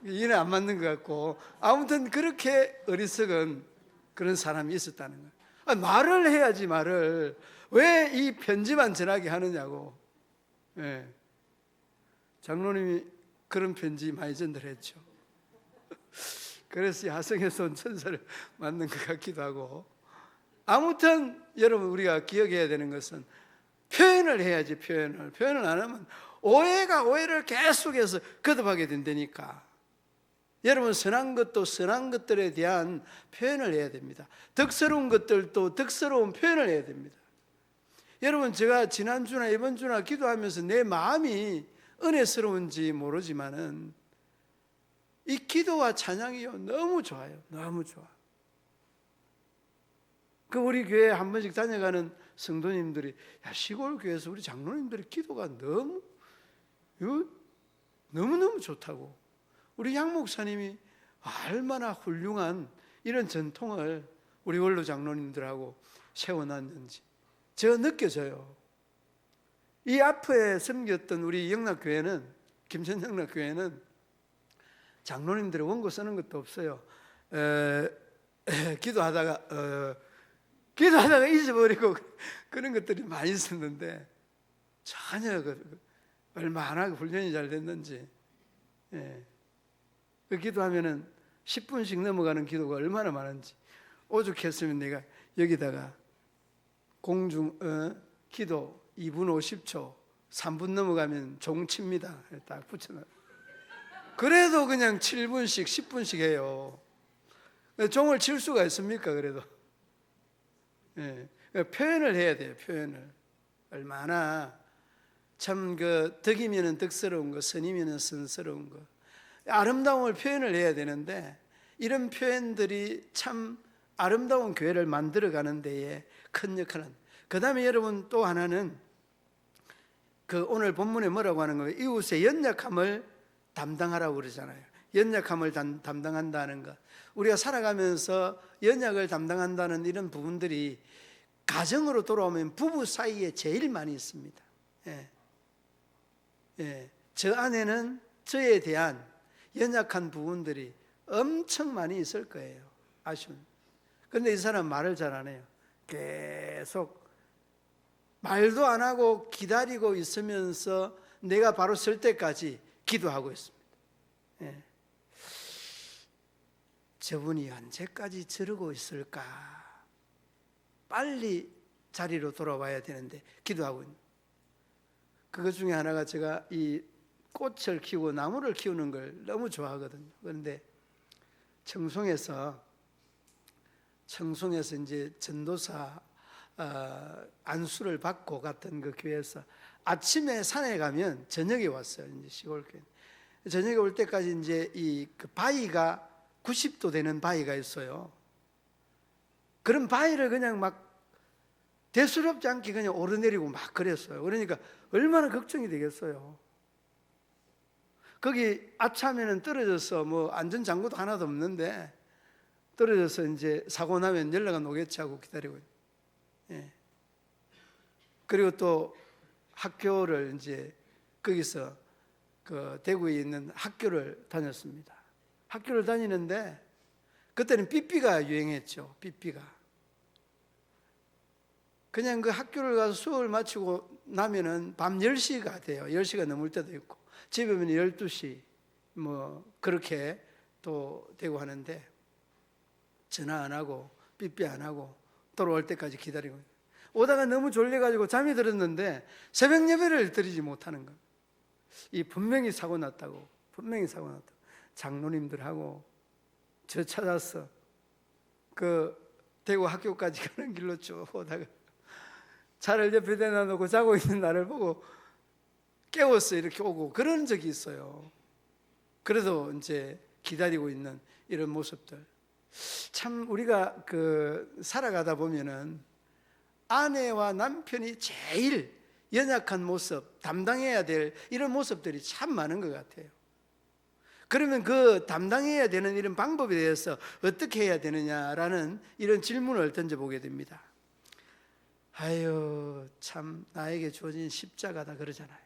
이해는 안 맞는 것 같고, 아무튼 그렇게 어리석은 그런 사람이 있었다는 거예요. 말을 해야지, 말을. 왜 이 편지만 전하게 하느냐고. 장로님이 그런 편지 많이 전달했죠. 그래서 하성에서 온 천사를 만난 것 같기도 하고. 아무튼 여러분 우리가 기억해야 되는 것은 표현을 해야지, 표현을 안 하면 오해가 오해를 계속해서 거듭하게 된다니까. 여러분 선한 것도 선한 것들에 대한 표현을 해야 됩니다. 덕스러운 것들도 덕스러운 표현을 해야 됩니다. 여러분 제가 지난주나 이번 주나 기도하면서 내 마음이 은혜스러운지 모르지만은 이 기도와 찬양이요 너무 좋아요. 너무 좋아. 그 우리 교회 한 번씩 다녀가는 성도님들이, 야, 시골 교회에서 우리 장로님들의 기도가 너무너무 좋다고. 우리 양 목사님이 얼마나 훌륭한 이런 전통을 우리 원로 장로님들하고 세워놨는지 제가 느껴져요. 이 앞에 섬겼던 우리 영락교회는, 김천 영락교회는 장로님들의 원고 쓰는 것도 없어요. 기도하다가 잊어버리고 그런 것들이 많이 있었는데 전혀 얼마나 훈련이 잘 됐는지. 그 기도하면은 10분씩 넘어가는 기도가 얼마나 많은지. 오죽했으면 내가 여기다가 공중 기도 2분 50초 3분 넘어가면 종 칩니다 딱 붙여놔. 그래도 그냥 7분씩 10분씩 해요. 종을 칠 수가 있습니까? 그래도 표현을 해야 돼요. 표현을. 얼마나 참 덕이면은 덕스러운 거, 선이면은 선스러운 거, 아름다움을 표현을 해야 되는데 이런 표현들이 참 아름다운 교회를 만들어가는 데에 큰 역할을. 그 다음에 여러분 또 하나는 오늘 본문에 뭐라고 하는 거예요? 이웃의 연약함을 담당하라고 그러잖아요. 연약함을 담당한다는 것. 우리가 살아가면서 연약을 담당한다는 이런 부분들이 가정으로 돌아오면 부부 사이에 제일 많이 있습니다. 저 안에는 저에 대한 연약한 부분들이 엄청 많이 있을 거예요. 아쉬운. 그런데 이 사람 말을 잘 안 해요. 계속 말도 안 하고 기다리고 있으면서 내가 바로 설 때까지 기도하고 있습니다. 저분이 언제까지 저러고 있을까? 빨리 자리로 돌아와야 되는데 기도하고 있는. 그것 중에 하나가 제가 이 꽃을 키우고 나무를 키우는 걸 너무 좋아하거든요. 그런데 청송에서 이제 전도사 안수를 받고 갔던 그 교회에서 아침에 산에 가면 저녁에 왔어요. 이제 시골 교회. 저녁에 올 때까지 이제 그 바위가 90도 되는 바위가 있어요. 그런 바위를 그냥 막 대수롭지 않게 그냥 오르내리고 막 그랬어요. 그러니까 얼마나 걱정이 되겠어요. 거기 아차하면은 떨어져서 뭐 안전장구도 하나도 없는데 떨어져서 이제 사고 나면 연락은 오겠지 하고 기다리고. 예. 그리고 또 학교를 이제 거기서 그 대구에 있는 학교를 다녔습니다. 학교를 다니는데 그때는 삐삐가 유행했죠. 삐삐가. 그냥 그 학교를 가서 수업을 마치고 나면은 밤 10시가 돼요. 10시가 넘을 때도 있고 집에 오면 12시 뭐 그렇게 또 되고 하는데 전화 안 하고 삐삐 안 하고 돌아올 때까지 기다리고 오다가 너무 졸려가지고 잠이 들었는데 새벽 예배를 드리지 못하는 거. 이 분명히 사고 났다고 장로님들하고 저 찾아서 그 대구 학교까지 가는 길로 쭉 오다가 차를 옆에 대놔 놓고 자고 있는 나를 보고 깨웠어 이렇게 오고 그런 적이 있어요. 그래도 이제 기다리고 있는 이런 모습들. 참 우리가 그 살아가다 보면은 아내와 남편이 제일 연약한 모습, 담당해야 될 이런 모습들이 참 많은 것 같아요. 그러면 그 담당해야 되는 이런 방법에 대해서 어떻게 해야 되느냐라는 이런 질문을 던져보게 됩니다. 아유, 참 나에게 주어진 십자가다 그러잖아요.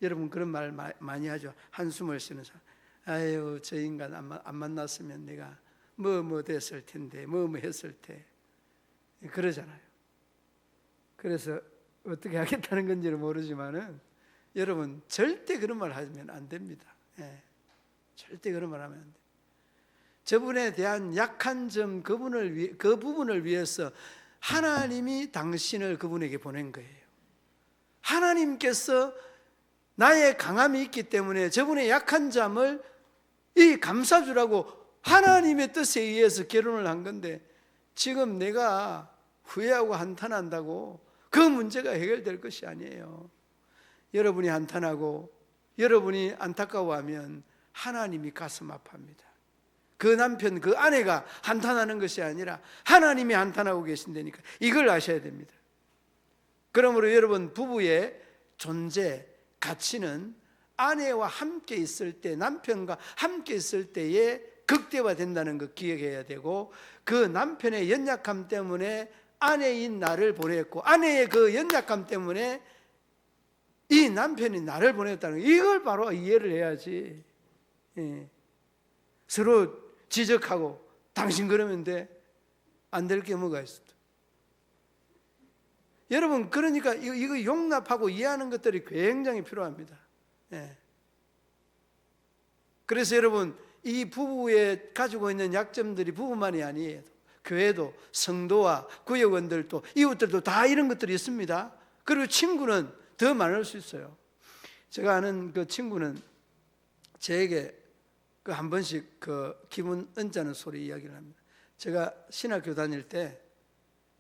여러분 그런 말 많이 하죠. 한숨을 쉬는 사람. 아유, 저 인간 안 만났으면 내가 뭐 됐을 텐데, 뭐 했을 테 그러잖아요. 그래서 어떻게 하겠다는 건지는 모르지만은 여러분 절대 그런 말 하면 안 됩니다. 예, 절대 그런 말 하면 안 돼요. 저분에 대한 약한 점 그 부분을 위해서 하나님이 당신을 그분에게 보낸 거예요. 하나님께서 나의 강함이 있기 때문에 저분의 약한 점을 감싸주라고 하나님의 뜻에 의해서 결혼을 한 건데 지금 내가 후회하고 한탄한다고 그 문제가 해결될 것이 아니에요. 여러분이 한탄하고 여러분이 안타까워하면 하나님이 가슴 아파합니다. 그 남편, 그 아내가 한탄하는 것이 아니라 하나님이 한탄하고 계신다니까 이걸 아셔야 됩니다. 그러므로 여러분 부부의 존재, 가치는 아내와 함께 있을 때, 남편과 함께 있을 때에 극대화된다는 거 기억해야 되고 그 남편의 연약함 때문에 아내인 나를 보냈고 아내의 그 연약함 때문에 이 남편이 나를 보냈다는 거 이걸 바로 이해를 해야지. 예. 서로 지적하고 당신 그러면 돼? 안 될 게 뭐가 있어? 여러분 그러니까 이거 용납하고 이해하는 것들이 굉장히 필요합니다. 예. 그래서 여러분 이 부부에 가지고 있는 약점들이 부부만이 아니에요. 교회도 성도와 구역원들도 이웃들도 다 이런 것들이 있습니다. 그리고 친구는 더 많을 수 있어요. 제가 아는 그 친구는 저에게 그 한 번씩 그 기분 언짢은 소리 이야기를 합니다. 제가 신학교 다닐 때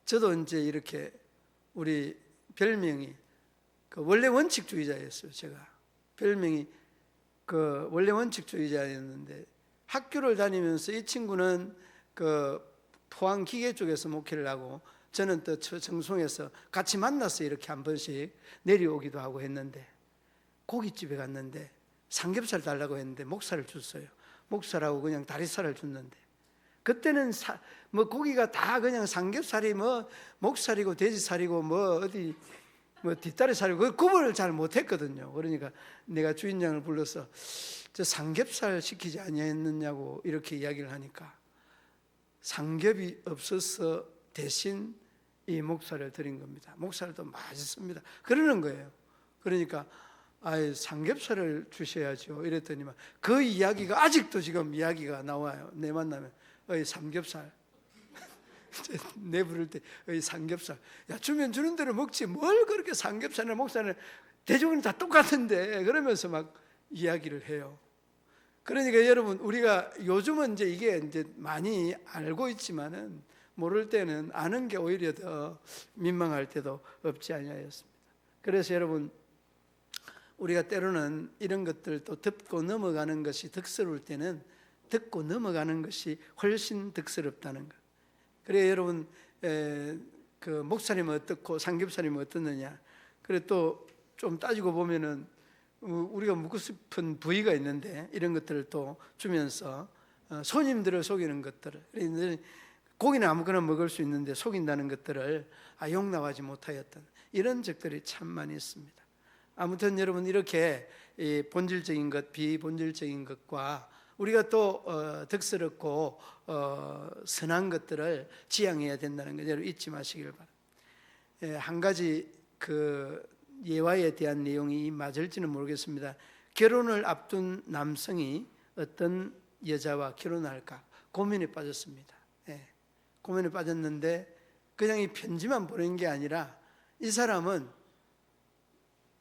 저도 이제 이렇게 우리 별명이 그 원래 원칙주의자였어요. 제가 별명이 그 원래 원칙주의자였는데 학교를 다니면서 이 친구는 그 포항 기계 쪽에서 목회를 하고 저는 또 정송에서 같이 만나서 이렇게 한 번씩 내려오기도 하고 했는데 고깃집에 갔는데 삼겹살 달라고 했는데 목살을 줬어요. 목살하고 그냥 다리살을 줬는데 그때는 뭐 고기가 다 그냥 삼겹살이 뭐 목살이고 돼지살이고 뭐 어디 뭐 뒷다리살이고 그 구분을 잘 못했거든요. 그러니까 내가 주인장을 불러서 저 삼겹살 시키지 아니했느냐고 이렇게 이야기를 하니까 삼겹이 없어서 대신 이 목살을 드린 겁니다. 목살도 맛있습니다. 그러는 거예요. 그러니까 삼겹살을 주셔야죠. 이랬더니만 그 이야기가 아직도 지금 이야기가 나와요. 내 만나면 삼겹살 내 부를 때 삼겹살 야 주면 주는 대로 먹지 뭘 그렇게 삼겹살이나 목살이나 대중은 다 똑같은데 그러면서 막 이야기를 해요. 그러니까 여러분 우리가 요즘은 이제 이게 이제 많이 알고 있지만은 모를 때는 아는 게 오히려 더 민망할 때도 없지 아니하였습니다. 그래서 여러분 우리가 때로는 이런 것들도 듣고 넘어가는 것이 득스러울 때는 듣고 넘어가는 것이 훨씬 득스럽다는 것. 그래 여러분 그 목사님은 어떻고 삼겹살님은 어떻느냐. 그래 또 좀 따지고 보면은 우리가 묻고 싶은 부위가 있는데 이런 것들을 또 주면서 손님들을 속이는 것들을, 고기는 아무거나 먹을 수 있는데 속인다는 것들을 용납하지 못하였던 이런 적들이 참 많이 있습니다. 아무튼 여러분 이렇게 본질적인 것, 비본질적인 것과 우리가 또 덕스럽고 선한 것들을 지향해야 된다는 것 여러분 잊지 마시길 바랍니다. 한 가지 그 예화에 대한 내용이 맞을지는 모르겠습니다. 결혼을 앞둔 남성이 어떤 여자와 결혼할까 고민에 빠졌습니다. 고민에 빠졌는데 그냥 이 편지만 보낸 게 아니라 이 사람은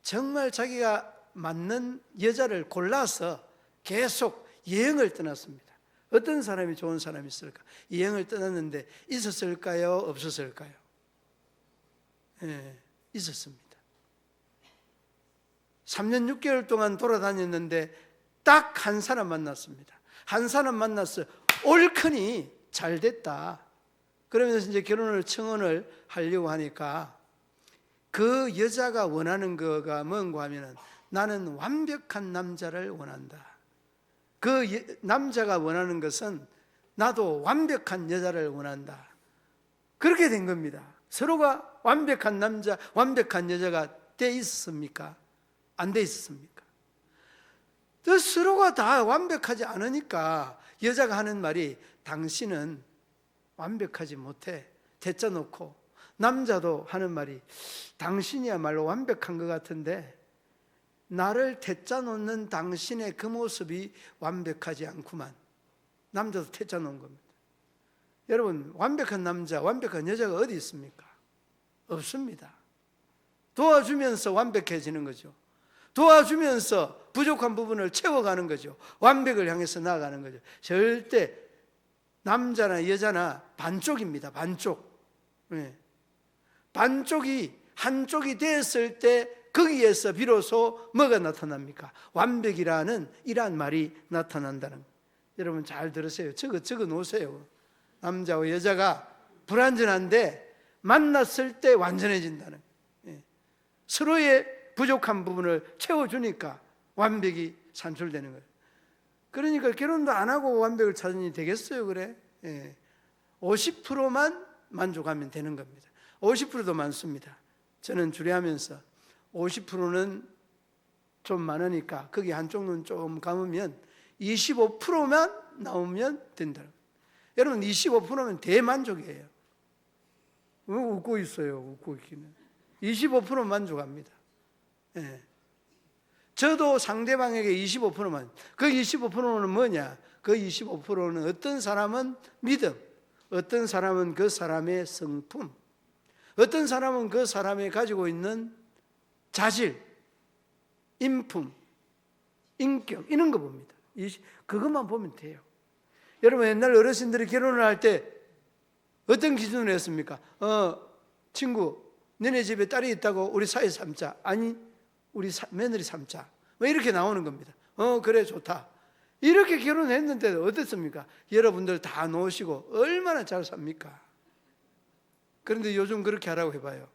정말 자기가 맞는 여자를 골라서 계속 여행을 떠났습니다. 어떤 사람이 좋은 사람이 있을까? 여행을 떠났는데 있었을까요? 없었을까요? 있었습니다. 3년 6개월 동안 돌아다녔는데 딱 한 사람 만났습니다. 한 사람 만나서 옳거니 잘 됐다. 그러면서 이제 결혼을 청혼을 하려고 하니까 그 여자가 원하는 거가 뭔가 하면은 나는 완벽한 남자를 원한다. 그 남자가 원하는 것은 나도 완벽한 여자를 원한다. 그렇게 된 겁니다. 서로가 완벽한 남자, 완벽한 여자가 돼 있었습니까? 안 돼 있었습니까? 또 서로가 다 완벽하지 않으니까 여자가 하는 말이 당신은 완벽하지 못해. 대짜 놓고 남자도 하는 말이 당신이야말로 완벽한 것 같은데 나를 대짜 놓는 당신의 그 모습이 완벽하지 않구만. 남자도 대짜 놓은 겁니다. 여러분 완벽한 남자, 완벽한 여자가 어디 있습니까? 없습니다. 도와주면서 완벽해지는 거죠. 도와주면서 부족한 부분을 채워가는 거죠. 완벽을 향해서 나아가는 거죠. 절대 남자나 여자나 반쪽입니다. 반쪽. 반쪽이 한쪽이 됐을 때 거기에서 비로소 뭐가 나타납니까? 완벽이라는 이러한 말이 나타난다는 거예요. 여러분 잘 들으세요. 적어 놓으세요. 남자와 여자가 불완전한데 만났을 때 완전해진다는 거예요. 서로의 부족한 부분을 채워주니까 완벽이 산출되는 거예요. 그러니까 결혼도 안 하고 완벽을 찾으니 되겠어요? 그래? 50%만 만족하면 되는 겁니다. 50%도 많습니다. 저는 주례하면서 50%는 좀 많으니까 거기 한쪽은 좀 감으면 25%만 나오면 된다. 여러분 25%면 대만족이에요. 웃고 있어요. 웃고 있기는 25% 만족합니다. 저도 상대방에게 25%만, 그 25%는 뭐냐? 그 25%는 어떤 사람은 믿음, 어떤 사람은 그 사람의 성품, 어떤 사람은 그 사람이 가지고 있는 자질, 인품, 인격 이런 거 봅니다. 그것만 보면 돼요. 여러분 옛날 어르신들이 결혼을 할 때 어떤 기준으로 했습니까? 친구 너네 집에 딸이 있다고 우리 사이 삼자. 아니 우리 며느리 삼자. 뭐 이렇게 나오는 겁니다. 그래 좋다. 이렇게 결혼했는데 어땠습니까? 여러분들 다 놓으시고 얼마나 잘 삽니까? 그런데 요즘 그렇게 하라고 해봐요.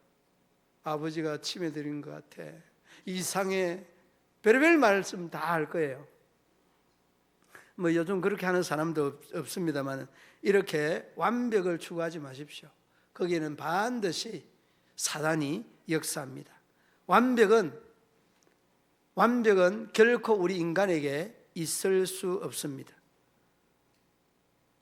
아버지가 치매 들인 것 같아. 이상해. 별별 말씀 다 할 거예요. 뭐 요즘 그렇게 하는 사람도 없습니다만 이렇게 완벽을 추구하지 마십시오. 거기에는 반드시 사단이 역사합니다. 완벽은 결코 우리 인간에게 있을 수 없습니다.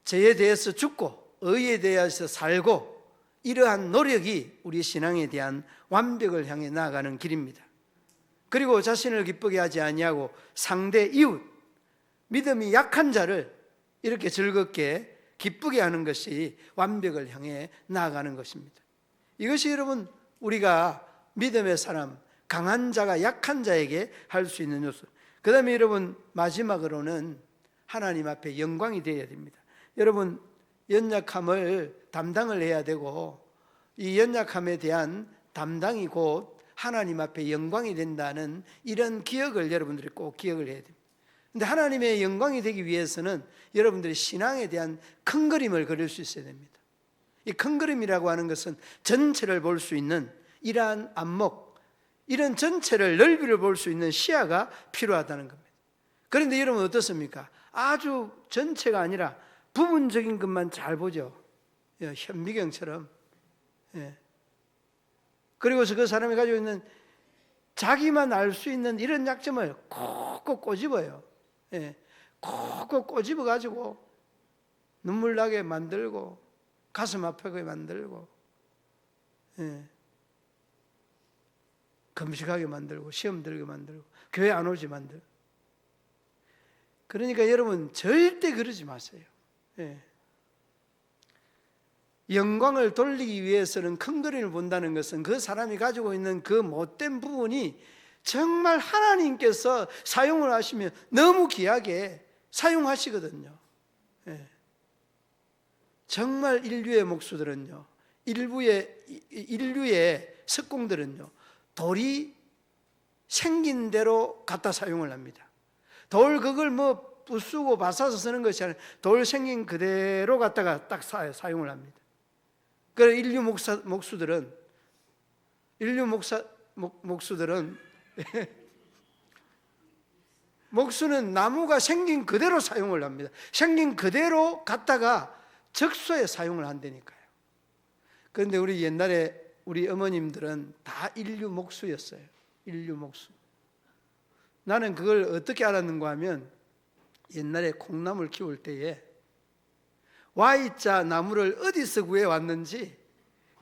죄에 대해서 죽고 의에 대해서 살고 이러한 노력이 우리 신앙에 대한 완벽을 향해 나아가는 길입니다. 그리고 자신을 기쁘게 하지 아니하고 상대 이웃, 믿음이 약한 자를 이렇게 즐겁게 기쁘게 하는 것이 완벽을 향해 나아가는 것입니다. 이것이 여러분 우리가 믿음의 사람, 강한 자가 약한 자에게 할 수 있는 요소. 그 다음에 여러분 마지막으로는 하나님 앞에 영광이 되어야 됩니다. 여러분 연약함을 담당을 해야 되고 이 연약함에 대한 담당이 곧 하나님 앞에 영광이 된다는 이런 기억을 여러분들이 꼭 기억을 해야 됩니다. 근데 하나님의 영광이 되기 위해서는 여러분들이 신앙에 대한 큰 그림을 그릴 수 있어야 됩니다. 이 큰 그림이라고 하는 것은 전체를 볼 수 있는 이러한 안목, 이런 전체를 넓이를 볼 수 있는 시야가 필요하다는 겁니다. 그런데 여러분 어떻습니까? 아주 전체가 아니라 부분적인 것만 잘 보죠. 현미경처럼. 그리고서 그 사람이 가지고 있는 자기만 알 수 있는 이런 약점을 콕콕 꼬집어요. 콕콕 꼬집어 가지고 눈물 나게 만들고 가슴 아프게 만들고 금식하게 만들고 시험 들게 만들고 교회 안 오지 만들고. 그러니까 여러분 절대 그러지 마세요. 영광을 돌리기 위해서는 큰 그림을 본다는 것은 그 사람이 가지고 있는 그 못된 부분이 정말 하나님께서 사용을 하시면 너무 귀하게 사용하시거든요. 정말 인류의 목수들은요, 인류의 석공들은요, 돌이 생긴 대로 갖다 사용을 합니다. 돌 그걸 뭐 부수고 바사서 쓰는 것이 아니라 돌 생긴 그대로 갖다가 딱 사용을 합니다. 그래서 인류 목수들은 목수는 나무가 생긴 그대로 사용을 합니다. 생긴 그대로 갖다가 적소에 사용을 한다니까요. 그런데 우리 옛날에 우리 어머님들은 다 인류 목수였어요. 인류 목수. 나는 그걸 어떻게 알았는가 하면 옛날에 콩나물 키울 때에 Y자 나무를 어디서 구해왔는지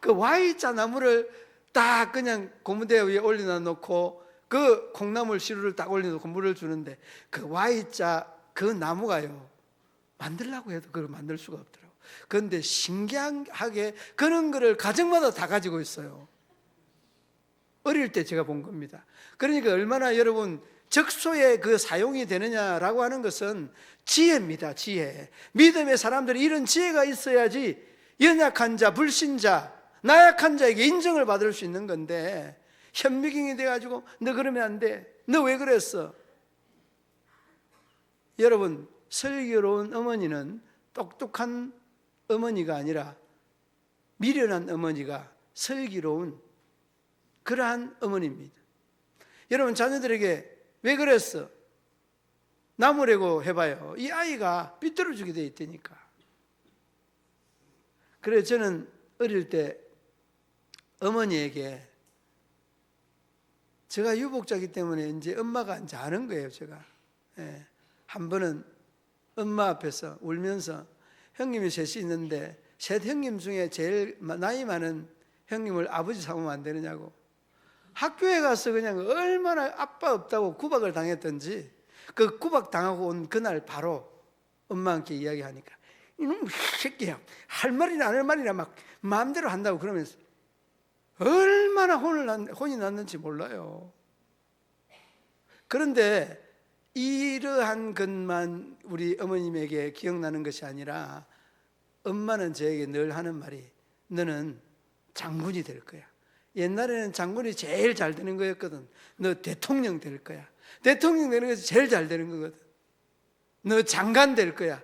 그 Y자 나무를 딱 그냥 고무대 위에 올려놔 놓고 그 콩나물 시루를 딱 올려놓고 물을 주는데 그 Y자 그 나무가요 만들려고 해도 그걸 만들 수가 없더라고요. 그런데 신기하게 그런 거를 가정마다 다 가지고 있어요. 어릴 때 제가 본 겁니다. 그러니까 얼마나 여러분 적소에 그 사용이 되느냐라고 하는 것은 지혜입니다. 지혜. 믿음의 사람들이 이런 지혜가 있어야지 연약한 자, 불신자, 나약한 자에게 인정을 받을 수 있는 건데 현미경이 돼가지고 너 그러면 안 돼. 너 왜 그랬어? 여러분 슬기로운 어머니는 똑똑한 어머니가 아니라 미련한 어머니가 슬기로운 그러한 어머니입니다. 여러분 자녀들에게 왜 그랬어? 나무라고 해봐요. 이 아이가 삐뚤어지게 돼 있다니까. 그래서 저는 어릴 때 어머니에게 제가 유복자이기 때문에 이제 엄마가 이제 아는 거예요. 제가 한 번은 엄마 앞에서 울면서 형님이 셋이 있는데 셋 형님 중에 제일 나이 많은 형님을 아버지 삼으면 안 되느냐고. 학교에 가서 그냥 얼마나 아빠 없다고 구박을 당했던지 그 구박 당하고 온 그날 바로 엄마한테 이야기하니까 이놈 새끼야 할 말이나 안 할 말이나 막 마음대로 한다고 그러면서 얼마나 혼이 났는지 몰라요. 그런데 이러한 것만 우리 어머님에게 기억나는 것이 아니라 엄마는 저에게 늘 하는 말이 너는 장군이 될 거야. 옛날에는 장군이 제일 잘 되는 거였거든. 너 대통령 될 거야. 대통령 되는 것이 제일 잘 되는 거거든. 너 장관 될 거야.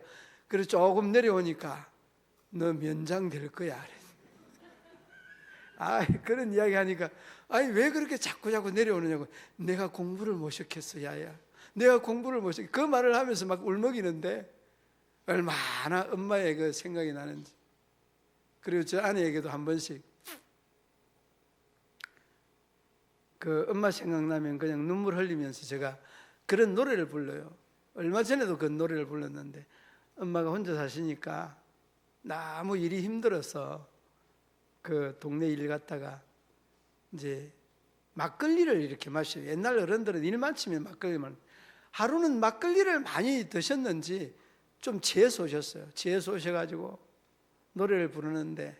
그래서 조금 내려오니까 너 면장 될 거야. 그런 이야기 하니까 왜 그렇게 자꾸 내려오느냐고. 내가 공부를 못 시켰어 야야. 내가 공부를 못 시켰어. 그 말을 하면서 막 울먹이는데 얼마나 엄마의 그 생각이 나는지. 그리고 저 아내에게도 한 번씩 그 엄마 생각나면 그냥 눈물 흘리면서 제가 그런 노래를 불러요. 얼마 전에도 그 노래를 불렀는데 엄마가 혼자 사시니까 너무 일이 힘들어서 그 동네 일 갔다가 이제 막걸리를 이렇게 마셔요. 옛날 어른들은 일만 치면 막걸리만. 하루는 막걸리를 많이 드셨는지 좀 취해서 오셨어요. 취해서 오셔가지고 노래를 부르는데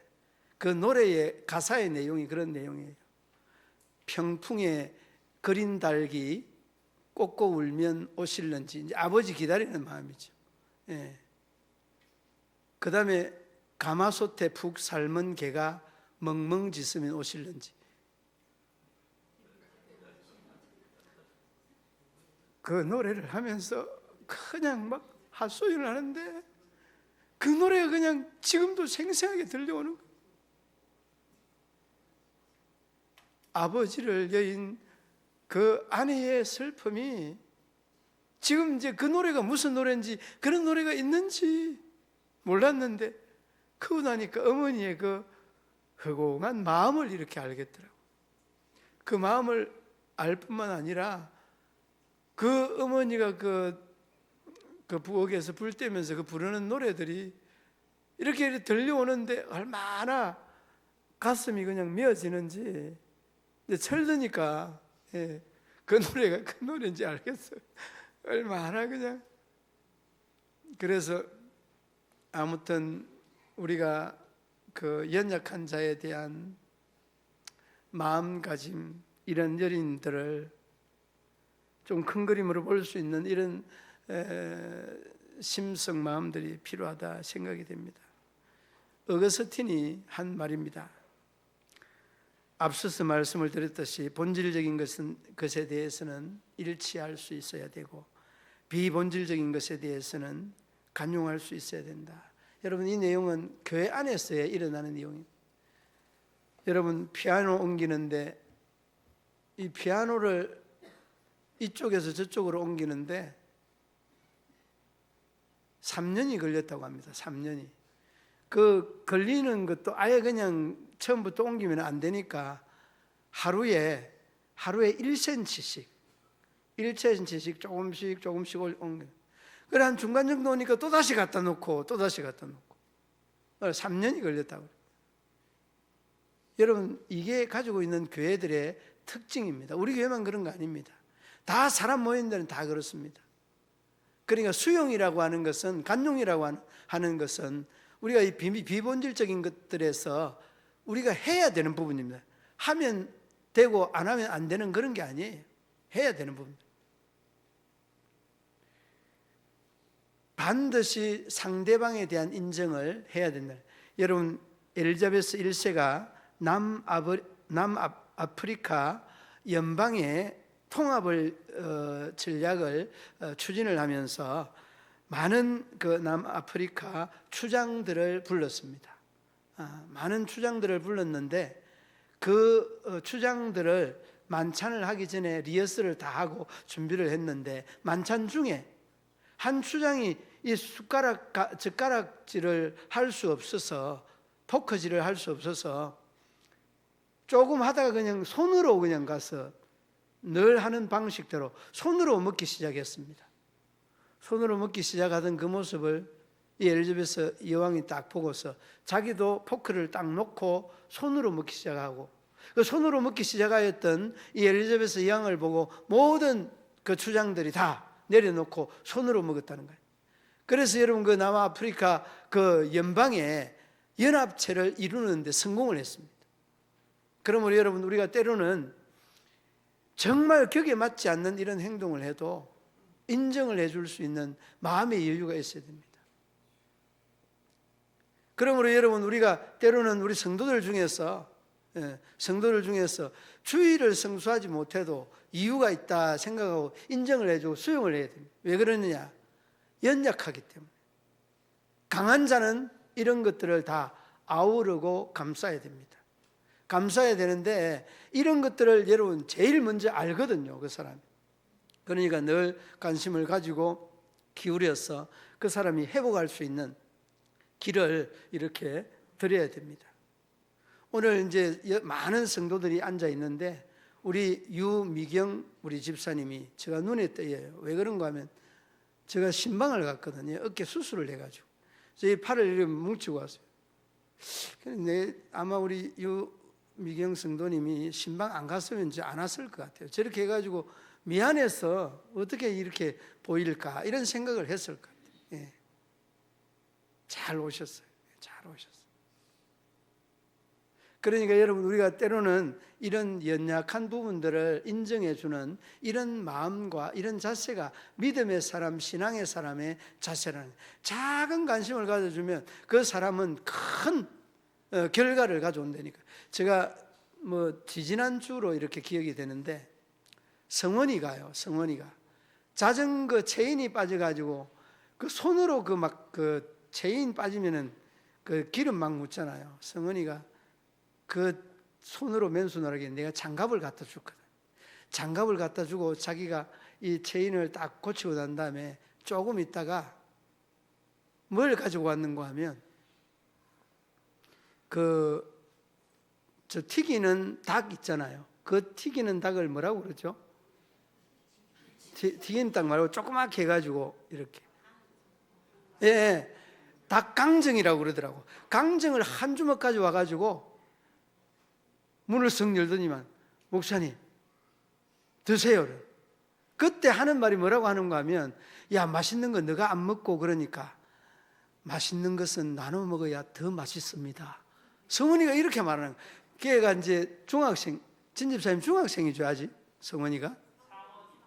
그 노래의 가사의 내용이 그런 내용이에요. 평풍에 그린 닭이 꽂고 울면 오실는지. 이제 아버지 기다리는 마음이죠. 그 다음에 가마솥에 푹 삶은 개가 멍멍 짖으면 오실는지. 그 노래를 하면서 그냥 막 핫소리를 하는데 그 노래가 그냥 지금도 생생하게 들려오는 거예요. 아버지를 여인 그 아내의 슬픔이 지금 이제 그 노래가 무슨 노래인지, 그런 노래가 있는지 몰랐는데 크고 나니까 어머니의 그 허공한 마음을 이렇게 알겠더라고요. 그 마음을 알 뿐만 아니라 그 어머니가 그 부엌에서 불 떼면서 그 부르는 노래들이 이렇게 들려오는데 얼마나 가슴이 그냥 메어지는지. 근데 철드니까 그 노래가 그 노래인지 알겠어요. 얼마나 그냥. 그래서 아무튼 우리가 그 연약한 자에 대한 마음가짐, 이런 여린들을 좀 큰 그림으로 볼 수 있는 이런 심성 마음들이 필요하다 생각이 됩니다. 어거스틴이 한 말입니다. 앞서서 말씀을 드렸듯이 본질적인 것에 대해서는 일치할 수 있어야 되고 비본질적인 것에 대해서는 간용할 수 있어야 된다. 여러분, 이 내용은 교회 안에서야 일어나는 내용입니다. 여러분, 피아노 옮기는데 이 피아노를 이쪽에서 저쪽으로 옮기는데 3년이 걸렸다고 합니다. 3년이. 그 걸리는 것도 아예 그냥 처음부터 옮기면 안 되니까 하루에 1cm씩 조금씩 옮겨. 그래 한 중간 정도 오니까 또 다시 갖다 놓고 또 다시 갖다 놓고 3년이 걸렸다고. 여러분, 이게 가지고 있는 교회들의 특징입니다. 우리 교회만 그런 거 아닙니다. 다 사람 모인 데는 다 그렇습니다. 그러니까 수용이라고 하는 것은, 간용이라고 하는 것은 우리가 이 비본질적인 것들에서 우리가 해야 되는 부분입니다. 하면 되고 안 하면 안 되는 그런 게 아니에요. 해야 되는 부분. 반드시 상대방에 대한 인정을 해야 된다. 여러분, 엘리자베스 1세가 남아프리카 연방의 통합을 전략을 추진을 하면서 많은 그 남아프리카 추장들을 불렀습니다. 많은 추장들을 불렀는데 그 추장들을 만찬을 하기 전에 리허설을 다 하고 준비를 했는데 만찬 중에 한 추장이 이 젓가락질을 할 수 없어서, 포크질을 할 수 없어서 조금 하다가 그냥 손으로 그냥 가서 늘 하는 방식대로 손으로 먹기 시작했습니다. 손으로 먹기 시작하던 그 모습을 이 엘리자베스 여왕이 딱 보고서 자기도 포크를 딱 놓고 손으로 먹기 시작하고, 그 손으로 먹기 시작하였던 이 엘리자베스 여왕을 보고 모든 그 추장들이 다 내려놓고 손으로 먹었다는 거예요. 그래서 여러분, 그 남아프리카 그 연방에 연합체를 이루는 데 성공을 했습니다. 그러므로 여러분, 우리가 때로는 정말 격에 맞지 않는 이런 행동을 해도 인정을 해줄 수 있는 마음의 여유가 있어야 됩니다. 그러므로 여러분, 우리가 때로는 우리 성도들 중에서 주의를 성수하지 못해도 이유가 있다 생각하고 인정을 해주고 수용을 해야 됩니다. 왜 그러느냐? 연약하기 때문에. 강한 자는 이런 것들을 다 아우르고 감싸야 됩니다. 감싸야 되는데 이런 것들을 여러분 제일 먼저 알거든요, 그 사람이. 그러니까 늘 관심을 가지고 기울여서 그 사람이 회복할 수 있는 길을 이렇게 드려야 됩니다. 오늘 이제 많은 성도들이 앉아 있는데 우리 유미경 우리 집사님이 제가 눈에 띄어요. 왜 그런가 하면 제가 신방을 갔거든요. 어깨 수술을 해가지고 제 팔을 이렇게 뭉치고 왔어요. 근데 아마 우리 유미경 성도님이 신방 안 갔으면 이제 안 왔을 것 같아요. 저렇게 해가지고 미안해서 어떻게 이렇게 보일까 이런 생각을 했을 것 같아요. 예. 잘 오셨어요. 잘 오셨어요. 그러니까 여러분, 우리가 때로는 이런 연약한 부분들을 인정해주는 이런 마음과 이런 자세가 믿음의 사람, 신앙의 사람의 자세라는, 작은 관심을 가져주면 그 사람은 큰 결과를 가져온다니까. 제가 지지난주로 이렇게 기억이 되는데 성원이가요. 성원이가 자전거 체인이 빠져가지고 그 손으로 그 체인 빠지면은 그 기름 막 묻잖아요. 성은이가 그 손으로 맨손으로 내가 장갑을 갖다 줬거든. 장갑을 갖다 주고 자기가 이 체인을 딱 고치고 난 다음에 조금 있다가 뭘 가지고 왔는가 하면 저 튀기는 닭 있잖아요. 그 튀기는 닭을 뭐라고 그러죠? 튀기는 닭 말고 조그맣게 해가지고 이렇게 닭 강정이라고 그러더라고. 강정을 한 주먹 가져와 가지고 문을 썩 열더니만 목사님 드세요. 그때 하는 말이 뭐라고 하는가 하면 야 맛있는 거 너가 안 먹고 그러니까 맛있는 것은 나눠 먹어야 더 맛있습니다. 성원이가 이렇게 말하는 거예요. 걔가 이제 중학생, 진집사님 중학생이죠 아직. 성원이가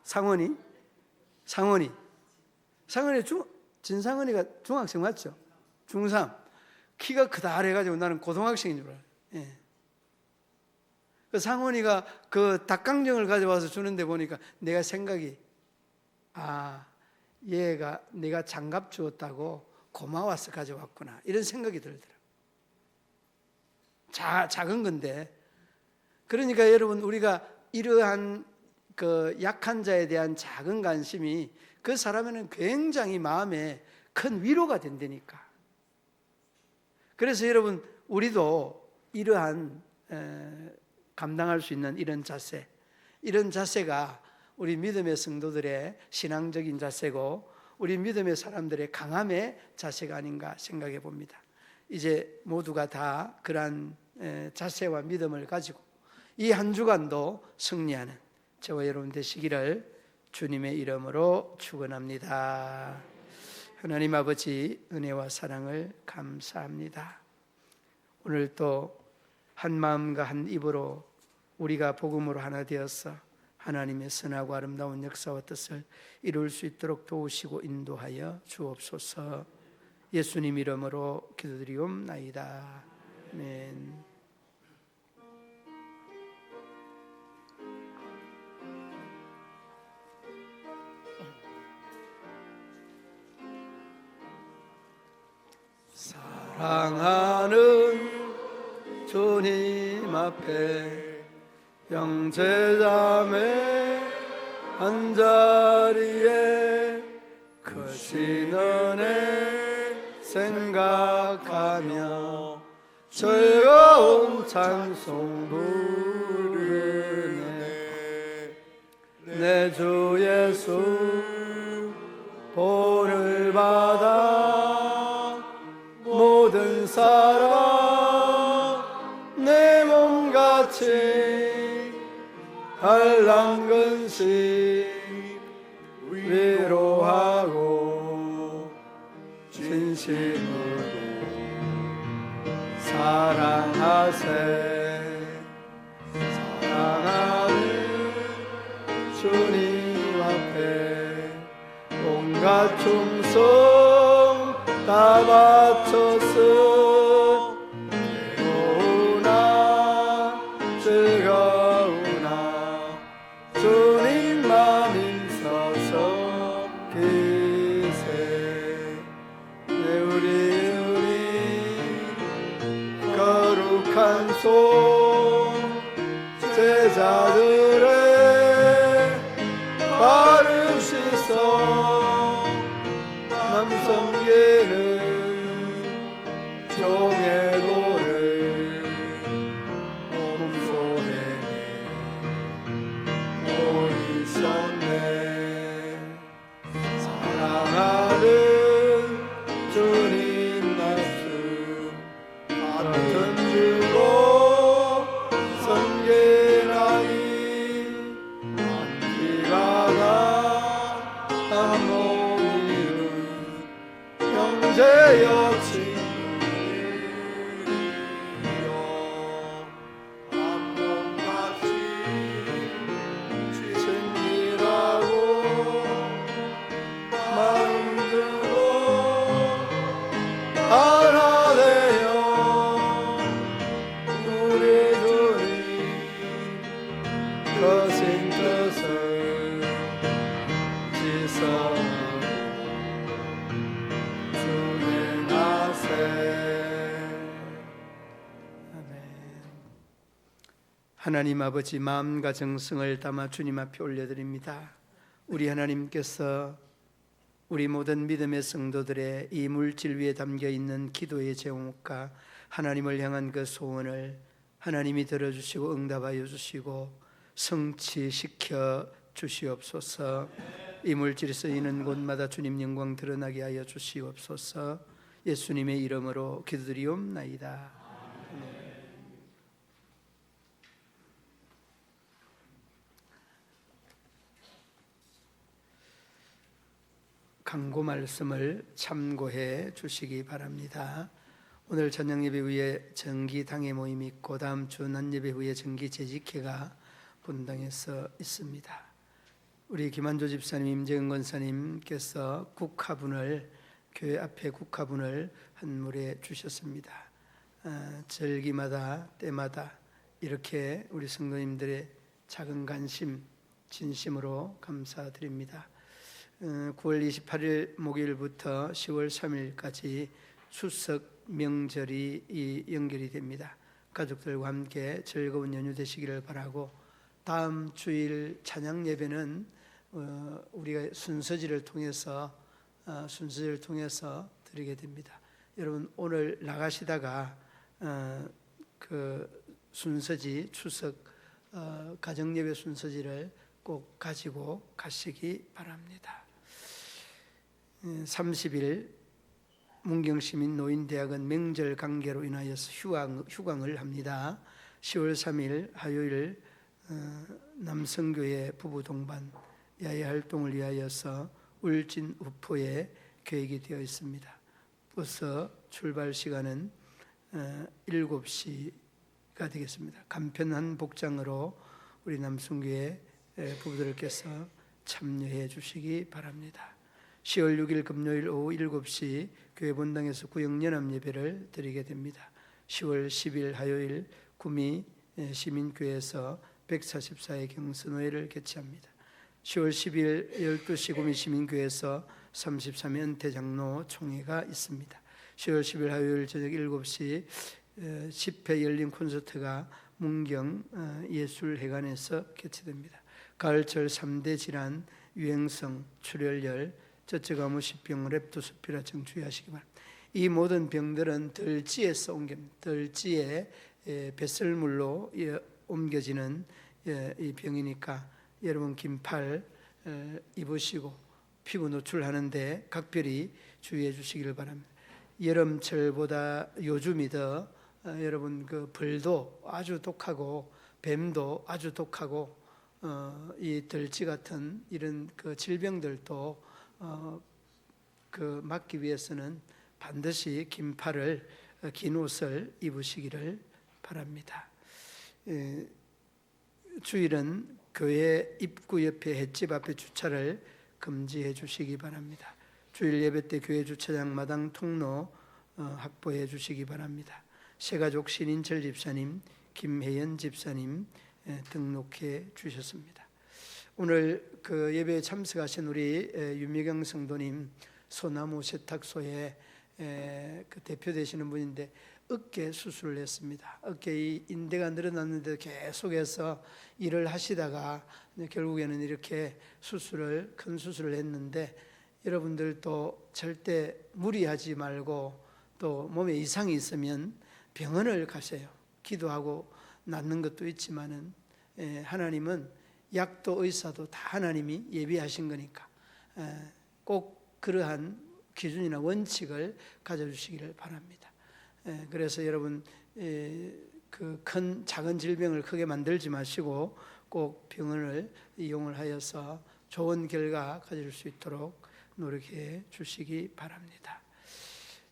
상원이 진상원이가 중학생 맞죠? 중3 키가 크다 해가지고 나는 고등학생인 줄 알아요. 예. 그 상원이가 그 닭강정을 가져와서 주는데 보니까 내가 생각이 얘가 내가 장갑 주었다고 고마워서 가져왔구나 이런 생각이 들더라고요. 작은 건데 그러니까 여러분 우리가 이러한 그 약한 자에 대한 작은 관심이 그 사람에는 굉장히 마음에 큰 위로가 된다니까. 그래서 여러분 우리도 이러한 감당할 수 있는 이런 자세가 우리 믿음의 성도들의 신앙적인 자세고 우리 믿음의 사람들의 강함의 자세가 아닌가 생각해 봅니다. 이제 모두가 다 그러한 자세와 믿음을 가지고 이 한 주간도 승리하는 저와 여러분 되시기를 주님의 이름으로 축원합니다. 하나님 아버지 은혜와 사랑을 감사합니다. 오늘 또 한 마음과 한 입으로 우리가 복음으로 하나 되어서 하나님의 선하고 아름다운 역사와 뜻을 이룰 수 있도록 도우시고 인도하여 주옵소서. 예수님 이름으로 기도드리옵나이다. 아멘. 사랑하는 주님 앞에 형제자매 한자리에 크신 은혜 생각하며 즐거운 찬송 부르네. 내 주 예수 본을 받아 모든 사람 내 몸같이 한란근씩 위로하고 진심으로 사랑하세. 사랑하는 주님 앞에 온갖 충성 다 바쳤어. 괴로우나 즐거우나 주님만 힘써서 기세. 우리 거룩한 손 제자들의 발을 씻어 남성계는 종의 도를 몸소에 오이셨네. 사랑하는 주님 말씀 같은 주로 섬기나니 한기가가 한 몸이는 형제여 친구여 한 몸같이 친밀하고 마음 들고 하나 되어 하나님 아버지, 마음과 정성을 담아 주님 앞에 올려드립니다. 우리 하나님께서 우리 모든 믿음의 성도들의 이 물질 위에 담겨있는 기도의 제목과 하나님을 향한 그 소원을 하나님이 들어주시고 응답하여 주시고 성취시켜 주시옵소서. 이 물질이 쓰이는 곳마다 주님 영광 드러나게 하여 주시옵소서. 예수님의 이름으로 기도드리옵나이다. 강고 말씀을 참고해 주시기 바랍니다. 오늘 저녁 예배 후에 정기 당회 모임이 있고 다음 주 낮 예배 후에 정기 재직회가 본당에서 있습니다. 우리 김한조 집사님, 임재근 권사님께서 국화분을 교회 앞에 국화분을 한 무례 주셨습니다. 절기마다 때마다 이렇게 우리 성도님들의 작은 관심 진심으로 감사드립니다. 9월 28일 목요일부터 10월 3일까지 추석 명절이 연결이 됩니다. 가족들과 함께 즐거운 연휴 되시기를 바라고, 다음 주일 찬양 예배는 우리가 순서지를 통해서 드리게 됩니다. 여러분 오늘 나가시다가 그 순서지 추석 가정 예배 순서지를 꼭 가지고 가시기 바랍니다. 30일 문경시민 노인대학은 명절 관계로 인하여서 휴강을 합니다. 10월 3일 화요일 남성교회 부부 동반 야외 활동을 위하여서 울진 우포에 계획이 되어 있습니다. 버스 출발 시간은 7시가 되겠습니다. 간편한 복장으로 우리 남성교회 부부들께서 참여해 주시기 바랍니다. 10월 6일 금요일 오후 7시 교회 본당에서 구역연합 예배를 드리게 됩니다. 10월 10일 화요일 구미 시민교회에서 144회 경선회를 개최합니다. 10월 10일 12시 구미 시민교회에서 33회 은퇴장로 총회가 있습니다. 10월 10일 화요일 저녁 7시 10회 열린 콘서트가 문경 예술회관에서 개최됩니다. 가을철 3대 질환, 유행성, 출혈열, 젖저가무시병, 렙도스피라증 주의하시기 바랍니다. 이 모든 병들은 들쥐에서 옮깁니다. 들쥐의 배설물로 옮겨지는 이 병이니까 여러분 긴팔 입으시고 피부 노출하는데 각별히 주의해 주시기를 바랍니다. 여름철보다 요즘이 더 여러분 그 벌도 아주 독하고 뱀도 아주 독하고 이 들쥐 같은 이런 그 질병들도 그 막기 위해서는 반드시 긴 옷을 입으시기를 바랍니다. 주일은 교회 입구 옆에 횟집 앞에 주차를 금지해 주시기 바랍니다. 주일 예배 때 교회 주차장 마당 통로 확보해 주시기 바랍니다. 새가족 신인철 집사님, 김혜연 집사님 등록해 주셨습니다. 오늘 그 예배에 참석하신 우리 윤미경 성도님, 소나무 세탁소에 그 대표되시는 분인데 어깨 수술을 했습니다. 어깨의 인대가 늘어났는데 계속해서 일을 하시다가 결국에는 이렇게 큰 수술을 했는데, 여러분들도 절대 무리하지 말고 또 몸에 이상이 있으면 병원을 가세요. 기도하고 낫는 것도 있지만은 하나님은 약도 의사도 다 하나님이 예비하신 거니까 꼭 그러한 기준이나 원칙을 가져주시기를 바랍니다. 그래서 여러분 그 작은 질병을 크게 만들지 마시고 꼭 병원을 이용을 하여서 좋은 결과 가질 수 있도록 노력해 주시기 바랍니다.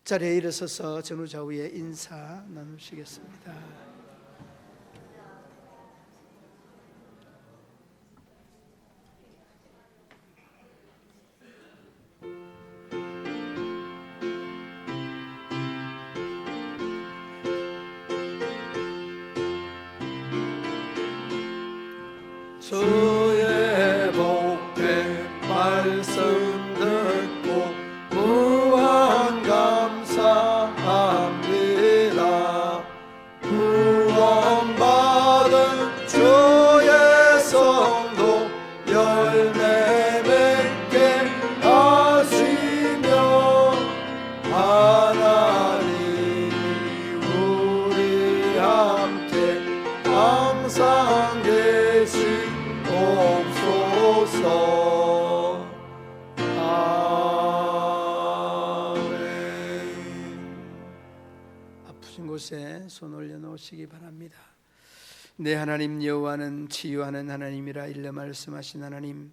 자리에 일어서서 전후좌우에 인사 나누시겠습니다. 주의 복된 말씀 듣고 무한 감사합니다. 구원받은 항상 계시옵소서. 아프신 곳에 손 올려놓으시기 바랍니다. 내 하나님 여호와는 치유하는 하나님이라 일러 말씀하신 하나님,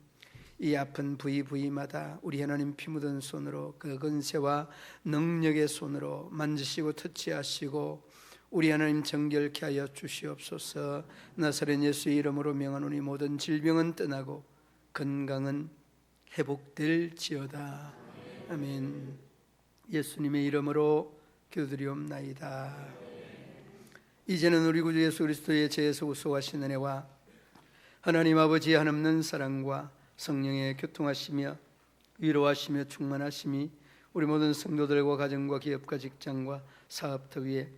이 아픈 부위마다 우리 하나님 피 묻은 손으로 그 근세와 능력의 손으로 만지시고 터치하시고 우리 하나님 정결케 하여 주시옵소서. 나사렛 예수의 이름으로 명하노니 모든 질병은 떠나고 건강은 회복될지어다. 아멘. 예수님의 이름으로 기도드리옵나이다. 이제는 우리 구주 예수 그리스도의 죄에서 우수하신 은혜와 하나님 아버지의 한없는 사랑과 성령의 교통하시며 위로하시며 충만하심이 우리 모든 성도들과 가정과 기업과 직장과 사업터 위에,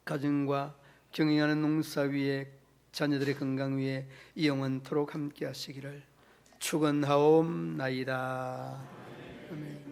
가정과 경영하는 농사 위에, 자녀들의 건강 위에 영원토록 함께 하시기를 축원하옵나이다. 아멘.